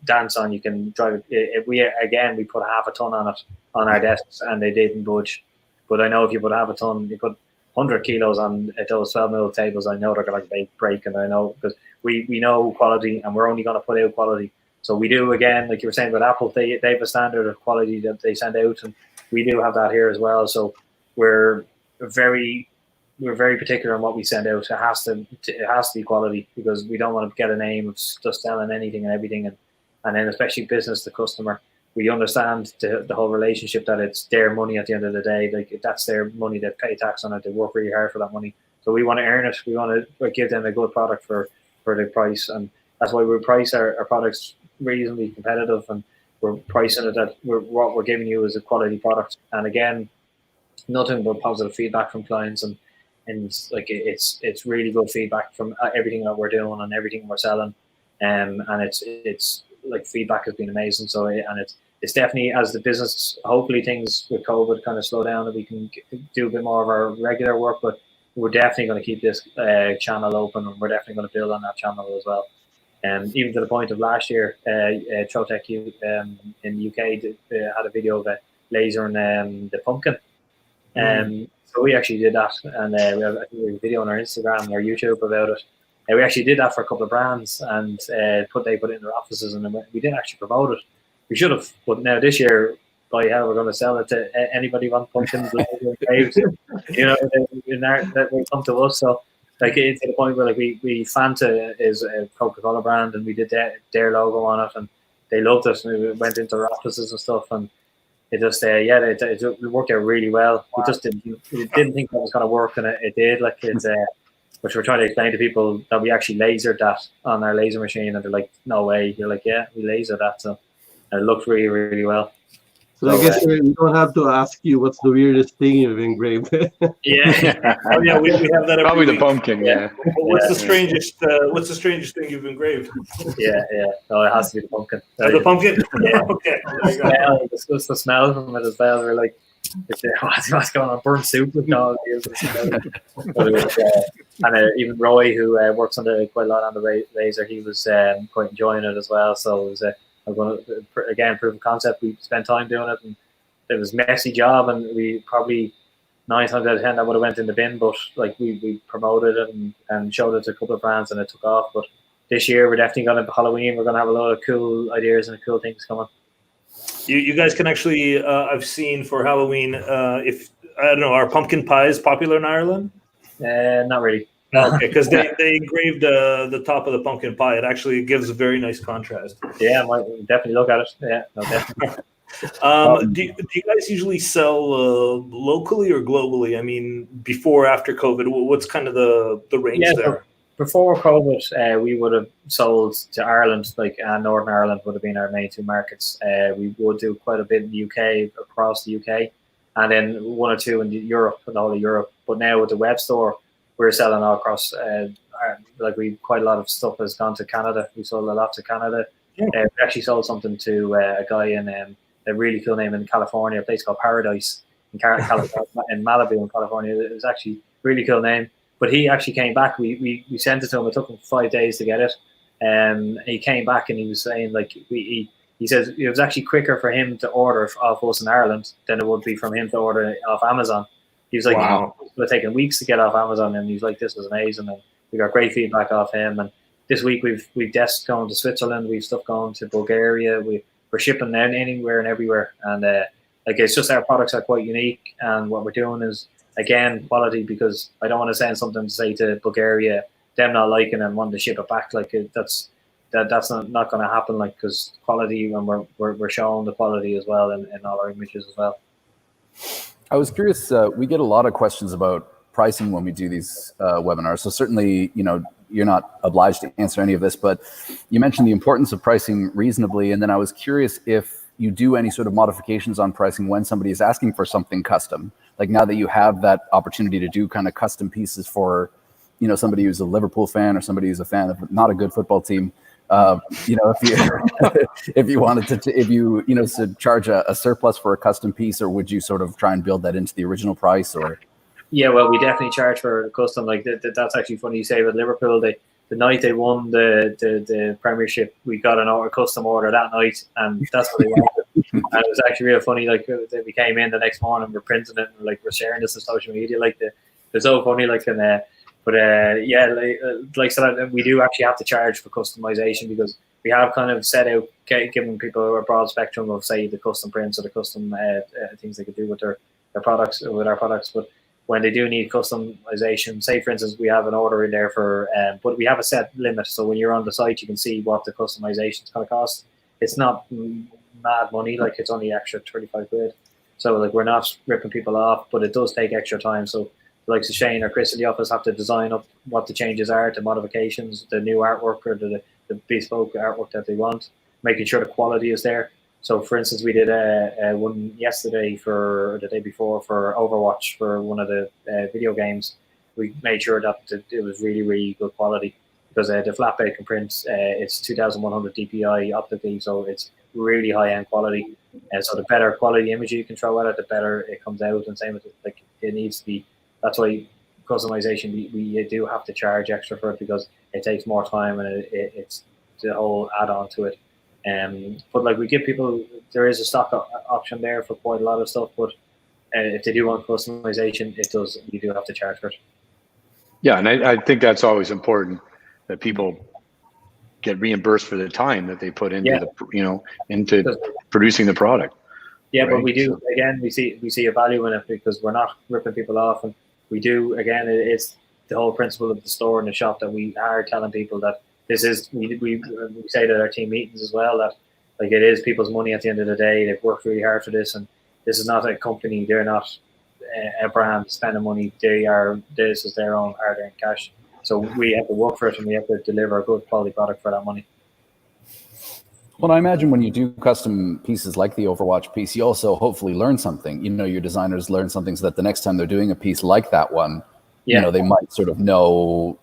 dance on. You can drive it. We put half a ton on it on our desks, and they didn't budge. But I know if you put half a ton, you put 100 kilos on those 12 mil tables, I know they're going to break, and I know because we know quality, and we're only going to put out quality. So we do, again, like you were saying with Apple, they have a standard of quality that they send out, and we do have that here as well. So we're very particular on what we send out. It has to be quality, because we don't want to get a name of just selling anything and everything, and then especially business to customer. We understand the whole relationship, that it's their money at the end of the day. Like, that's their money. They pay tax on it. They work really hard for that money. So we want to earn it. We want to give them a good product for the price, and that's why we price our products reasonably competitive, and we're pricing it that what we're giving you is a quality product. And again, nothing but positive feedback from clients, and like it's really good feedback from everything that we're doing and everything we're selling, and it's like feedback has been amazing. So it's definitely, as the business, hopefully things with COVID kind of slow down and we can do a bit more of our regular work, but we're definitely going to keep this channel open, and we're definitely going to build on that channel as well. Even to the point of last year, Trotec in the UK had a video of a laser and the pumpkin. So we actually did that, and we have a video on our Instagram or YouTube about it. We actually did that for a couple of brands, and they put it in their offices, and we didn't actually promote it. We should have, but now this year, by hell, we're going to sell it to anybody who wants pumpkins. That will come to us. So, like, it's to the point where, like, we Fanta is a Coca-Cola brand, and we did their logo on it, and they loved it. And we went into their offices and stuff, and it just it worked out really well. Wow. We just didn't think that was going to work, and it did. Like, it's which we're trying to explain to people that we actually lasered that on our laser machine, and they're like, "No way!" You're like, "Yeah, we lasered that." So it looked really, really well. So I guess we don't have to ask you what's the weirdest thing you've engraved. Yeah. Oh yeah, we have that. Probably week. The pumpkin. Yeah. What's the strangest? What's the strangest thing you've engraved? Yeah. No, it has to be the pumpkin. The pumpkin. Yeah. Okay. It's the smell from it as well. We're like, what's going on? Burnt soup with dog. And even Roy, who works on quite a lot on the laser, he was quite enjoying it as well. So it was I'm going to again proof of concept. We spent time doing it, and it was a messy job, and we probably 9 times out of 10 that would have went in the bin. But like we promoted it and showed it to a couple of brands, and it took off. But this year we're definitely going to Halloween. We're going to have a lot of cool ideas and cool things coming. You guys can actually, I've seen for Halloween, if I don't know, are pumpkin pies popular in Ireland? Not really. Okay, because they engraved the top of the pumpkin pie. It actually gives a very nice contrast. Yeah, I might definitely look at it. Yeah, no, definitely. Do you guys usually sell locally or globally? I mean, before, after COVID, what's kind of the range there? Before COVID, we would have sold to Ireland, like Northern Ireland would have been our main 2 markets. We would do quite a bit in the UK, across the UK, and then 1 or 2 in Europe, and all of Europe. But now with the web store, we're selling all across. Like quite a lot of stuff has gone to Canada. We sold a lot to Canada. Yeah. We actually sold something to a guy in a really cool name in California, a place called Paradise in Malibu in California. It was actually a really cool name. But he actually came back. We sent it to him. It took him 5 days to get it. And he came back and he was saying, like, he says it was actually quicker for him to order off us in Ireland than it would be from him to order off Amazon. He was like, wow. It would have taken weeks to get off Amazon. And he's like, this was amazing. And we got great feedback off him. And this week we've desks going to Switzerland. We've stuff going to Bulgaria. We're shipping anywhere and everywhere. And like, it's just our products are quite unique. And what we're doing is, again, quality, because I don't want to send something to say to Bulgaria, them not liking and wanting to ship it back. Like that's not going to happen. Like, because quality, when we're showing the quality as well in all our images as well. I was curious. We get a lot of questions about pricing when we do these webinars. So certainly, you're not obliged to answer any of this, but you mentioned the importance of pricing reasonably, and then I was curious if you do any sort of modifications on pricing when somebody is asking for something custom. Like now that you have that opportunity to do kind of custom pieces for, somebody who's a Liverpool fan or somebody who's a fan of not a good football team, if you wanted to charge a surplus for a custom piece, or would you sort of try and build that into the original price? Or yeah, well, we definitely charge for custom. Like that's actually funny you say with Liverpool. The night they won the Premiership, we got a custom order that night, and that's what they wanted. And it was actually real funny. Like we came in the next morning, we're printing it, and we're sharing this on social media. They're so funny. So we do actually have to charge for customization, because we have kind of set out giving people a broad spectrum of, say, the custom prints or the custom things they could do with their products, with our products. But when they do need customization, say for instance, we have an order in there for, but we have a set limit. So when you're on the site, you can see what the customization is going to cost. It's not mad money, like it's only extra 35 quid. So we're not ripping people off, but it does take extra time. So like Shane or Chris in the office have to design up what the changes are, the modifications, the new artwork or the bespoke artwork that they want, making sure the quality is there. So, for instance, we did one yesterday or the day before for Overwatch for one of the video games. We made sure that it was really, really good quality, because the flat bacon print, it's 2100 dpi optically, so it's really high-end quality. And so the better quality image you can throw at it, the better it comes out. And same with it needs to be. That's why customization, we do have to charge extra for it, because it takes more time and it's the whole add-on to it. But we give people, there is a stock option there for quite a lot of stuff, but if they do want customization, you do have to charge for it. Yeah, and I think that's always important, that people get reimbursed for the time that they put into into producing the product. Yeah, right? But we do, again, we see a value in it, because we're not ripping people off, and we do, again, it's the whole principle of the store and the shop that we are telling people that this is, we say to our team meetings as well, that it is people's money at the end of the day. They've worked really hard for this, and this is not a company. They're not a brand spending money. This is their own hard-earned cash. So we have to work for it, and we have to deliver a good quality product for that money. Well, I imagine when you do custom pieces like the Overwatch piece, you also hopefully learn something. Your designers learn something, so that the next time they're doing a piece like that one, they might sort of know,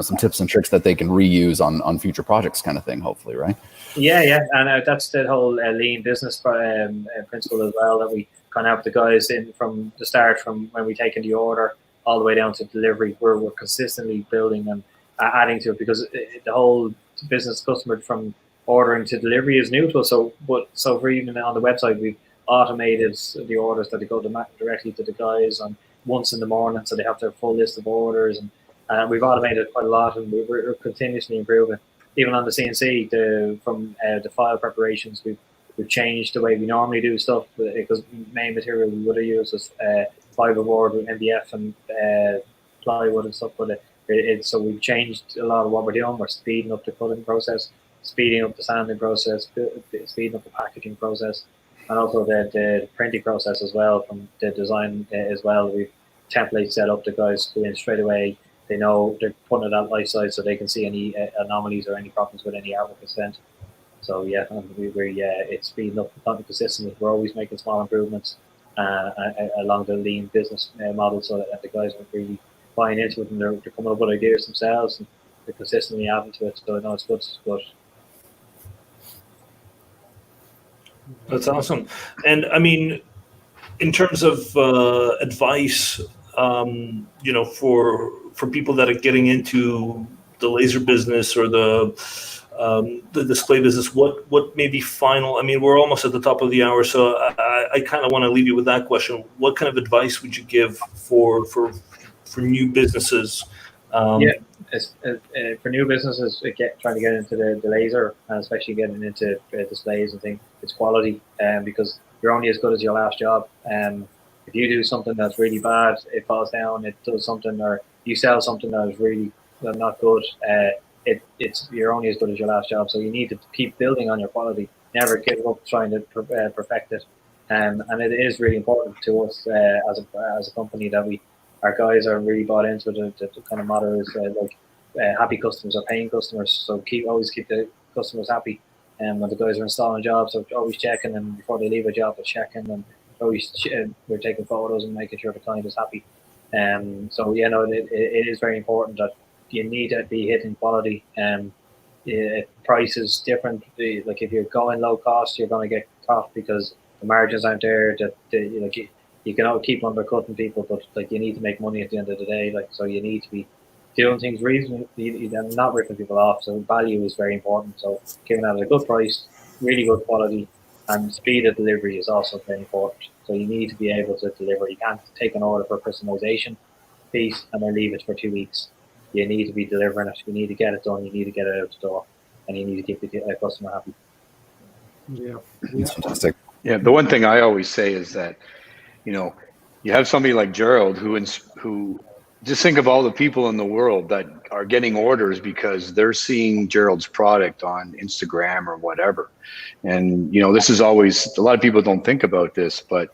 some tips and tricks that they can reuse on future projects, kind of thing, hopefully, right? Yeah, and that's the whole lean business principle as well, that kind of have the guys in from the start, from when we take in the order all the way down to delivery. We're consistently building and adding to it, because the whole business customer from ordering to delivery is new to us. So for even on the website, we've automated the orders that they go directly to the guys on once in the morning, so they have their full list of orders, and we've automated quite a lot, and we're continuously improving. Even on the CNC, from the file preparations, we've changed the way we normally do stuff, because main material we would have used is fiberboard with MDF and plywood and stuff, but so we've changed a lot of what we're doing. We're speeding up the cutting process, speeding up the sanding process, speeding up the packaging process, and also the printing process as well, from the design as well. We've templates set up, the guys go in straight away. They know they're putting it at life size, so they can see any anomalies or any problems with any artwork is sent. So yeah, it's speeding up consistently. We're always making small improvements along the lean business model, so that the guys are really buying into it, and they're coming up with ideas themselves, and they're consistently adding to it. So I know it's good. It's good. That's awesome. And I mean, in terms of advice, for people that are getting into the laser business or the display business, what may be final? I mean, we're almost at the top of the hour, so I kind of want to leave you with that question. What kind of advice would you give for new businesses? For new businesses, trying to get into the laser, and especially getting into displays and things, it's quality, because you're only as good as your last job. If you do something that's really bad, it falls down, it does something, or you sell something that is really not good, you're only as good as your last job. So you need to keep building on your quality, never give up trying to perfect it. And it is really important to us as a company that our guys are really bought into it. The kind of motto is happy customers are paying customers. So always keep the customers happy. And when the guys are installing jobs, so always checking, and before they leave a job, they're checking, and always we're taking photos and making sure the client is happy. So it is very important that you need to be hitting quality. Price is different. Like if you're going low cost, you're going to get caught because the margins aren't there. You can all keep undercutting people, but you need to make money at the end of the day. So you need to be doing things reasonably, not ripping people off. So value is very important. So giving out at a good price, really good quality, and speed of delivery is also very important. So you need to be able to deliver. You can't take an order for a personalization piece and then leave it for 2 weeks. You need to be delivering it. You need to get it done. You need to get it out the door, and you need to keep the customer happy. Yeah, that's fantastic. Yeah, the one thing I always say is that, you have somebody like Gerald who just think of all the people in the world that are getting orders because they're seeing Gerald's product on Instagram or whatever. And, this is always, a lot of people don't think about this, but,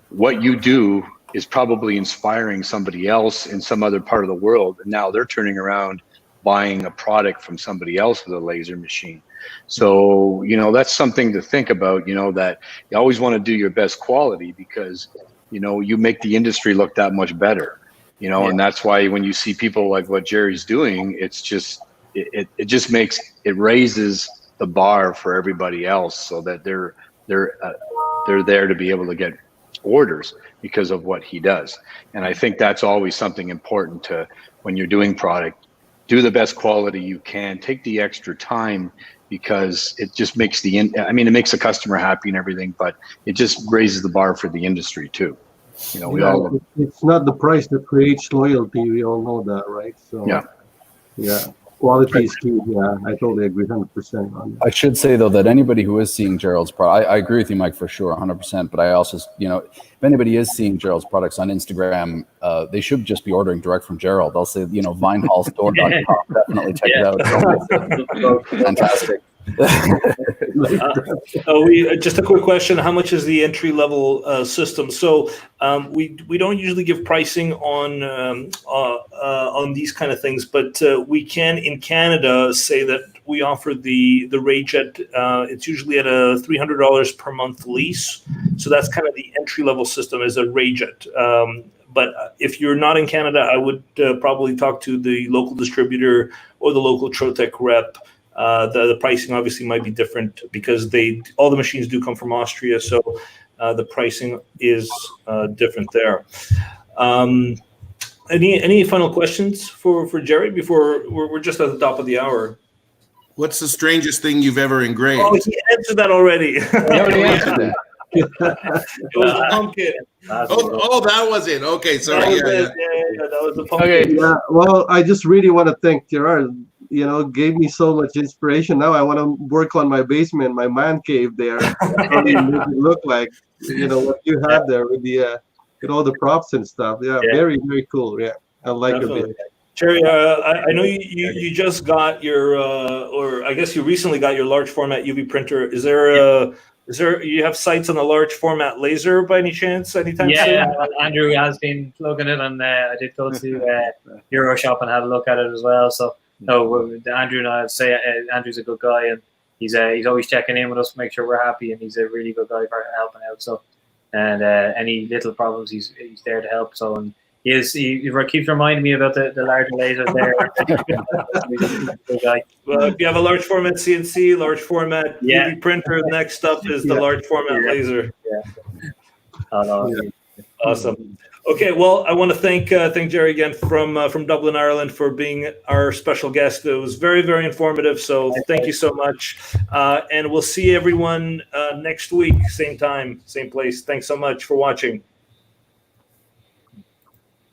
what you do is probably inspiring somebody else in some other part of the world. And now they're turning around buying a product from somebody else with a laser machine. So, that's something to think about, that you always want to do your best quality because, you make the industry look that much better, and that's why when you see people like what Jerry's doing, it's just, it just raises the bar for everybody else so that they're there to be able to get orders because of what he does. And I think that's always something important to, when you're doing product, do the best quality you can, take the extra time, because it just makes it makes the customer happy and everything, but it just raises the bar for the industry too. It's not the price that creates loyalty. We all know that, right? So yeah. Quality is key. Yeah, I totally agree 100% on that. I should say, though, that anybody who is seeing Gerald's product, I agree with you, Mike, for sure, 100%. But I also, if anybody is seeing Gerald's products on Instagram, they should just be ordering direct from Gerald. They'll say, vinehallstore.com. Definitely check it out. Fantastic. Just a quick question: how much is the entry level system? So we don't usually give pricing on these kind of things, but we can in Canada say that we offer the RayJet. It's usually at a $300 per month lease, so that's kind of the entry level system as a RayJet. But if you're not in Canada, I would probably talk to the local distributor or the local Trotec rep. The pricing obviously might be different because all the machines do come from Austria. So the pricing is different there. Any final questions for Jerry before we're just at the top of the hour? What's the strangest thing you've ever engraved? Oh, he answered that already. You already answered that. It was the pumpkin. Oh, that was it. Okay, sorry. Yeah, that was the pumpkin. Okay. Yeah, well, I just really want to thank Gerard. You know, gave me so much inspiration. Now I want to work on my basement, my man cave there. Make it look like, you know, what you have there with the with all the props and stuff. Yeah, very, very cool. Yeah, I like it. Jerry, I know you just got your, or I guess you recently got your large format UV printer. Is there you have sights on a large format laser by any chance anytime soon? Yeah, Andrew has been plugging it, and I did go to Euroshop and have a look at it as well. So no, Andrew and I'd say Andrew's a good guy, and he's always checking in with us to make sure we're happy, and he's a really good guy for helping out. So, and any little problems, he's there to help. So, and he keeps reminding me about the larger lasers there. Good guy. Well, if you have a large format CNC, large format UV printer, the next up is the large format laser. Awesome. Okay, well, I want to thank Jerry again from Dublin, Ireland, for being our special guest. It was very, very informative. So thank you so much, and we'll see everyone next week, same time, same place. Thanks so much for watching.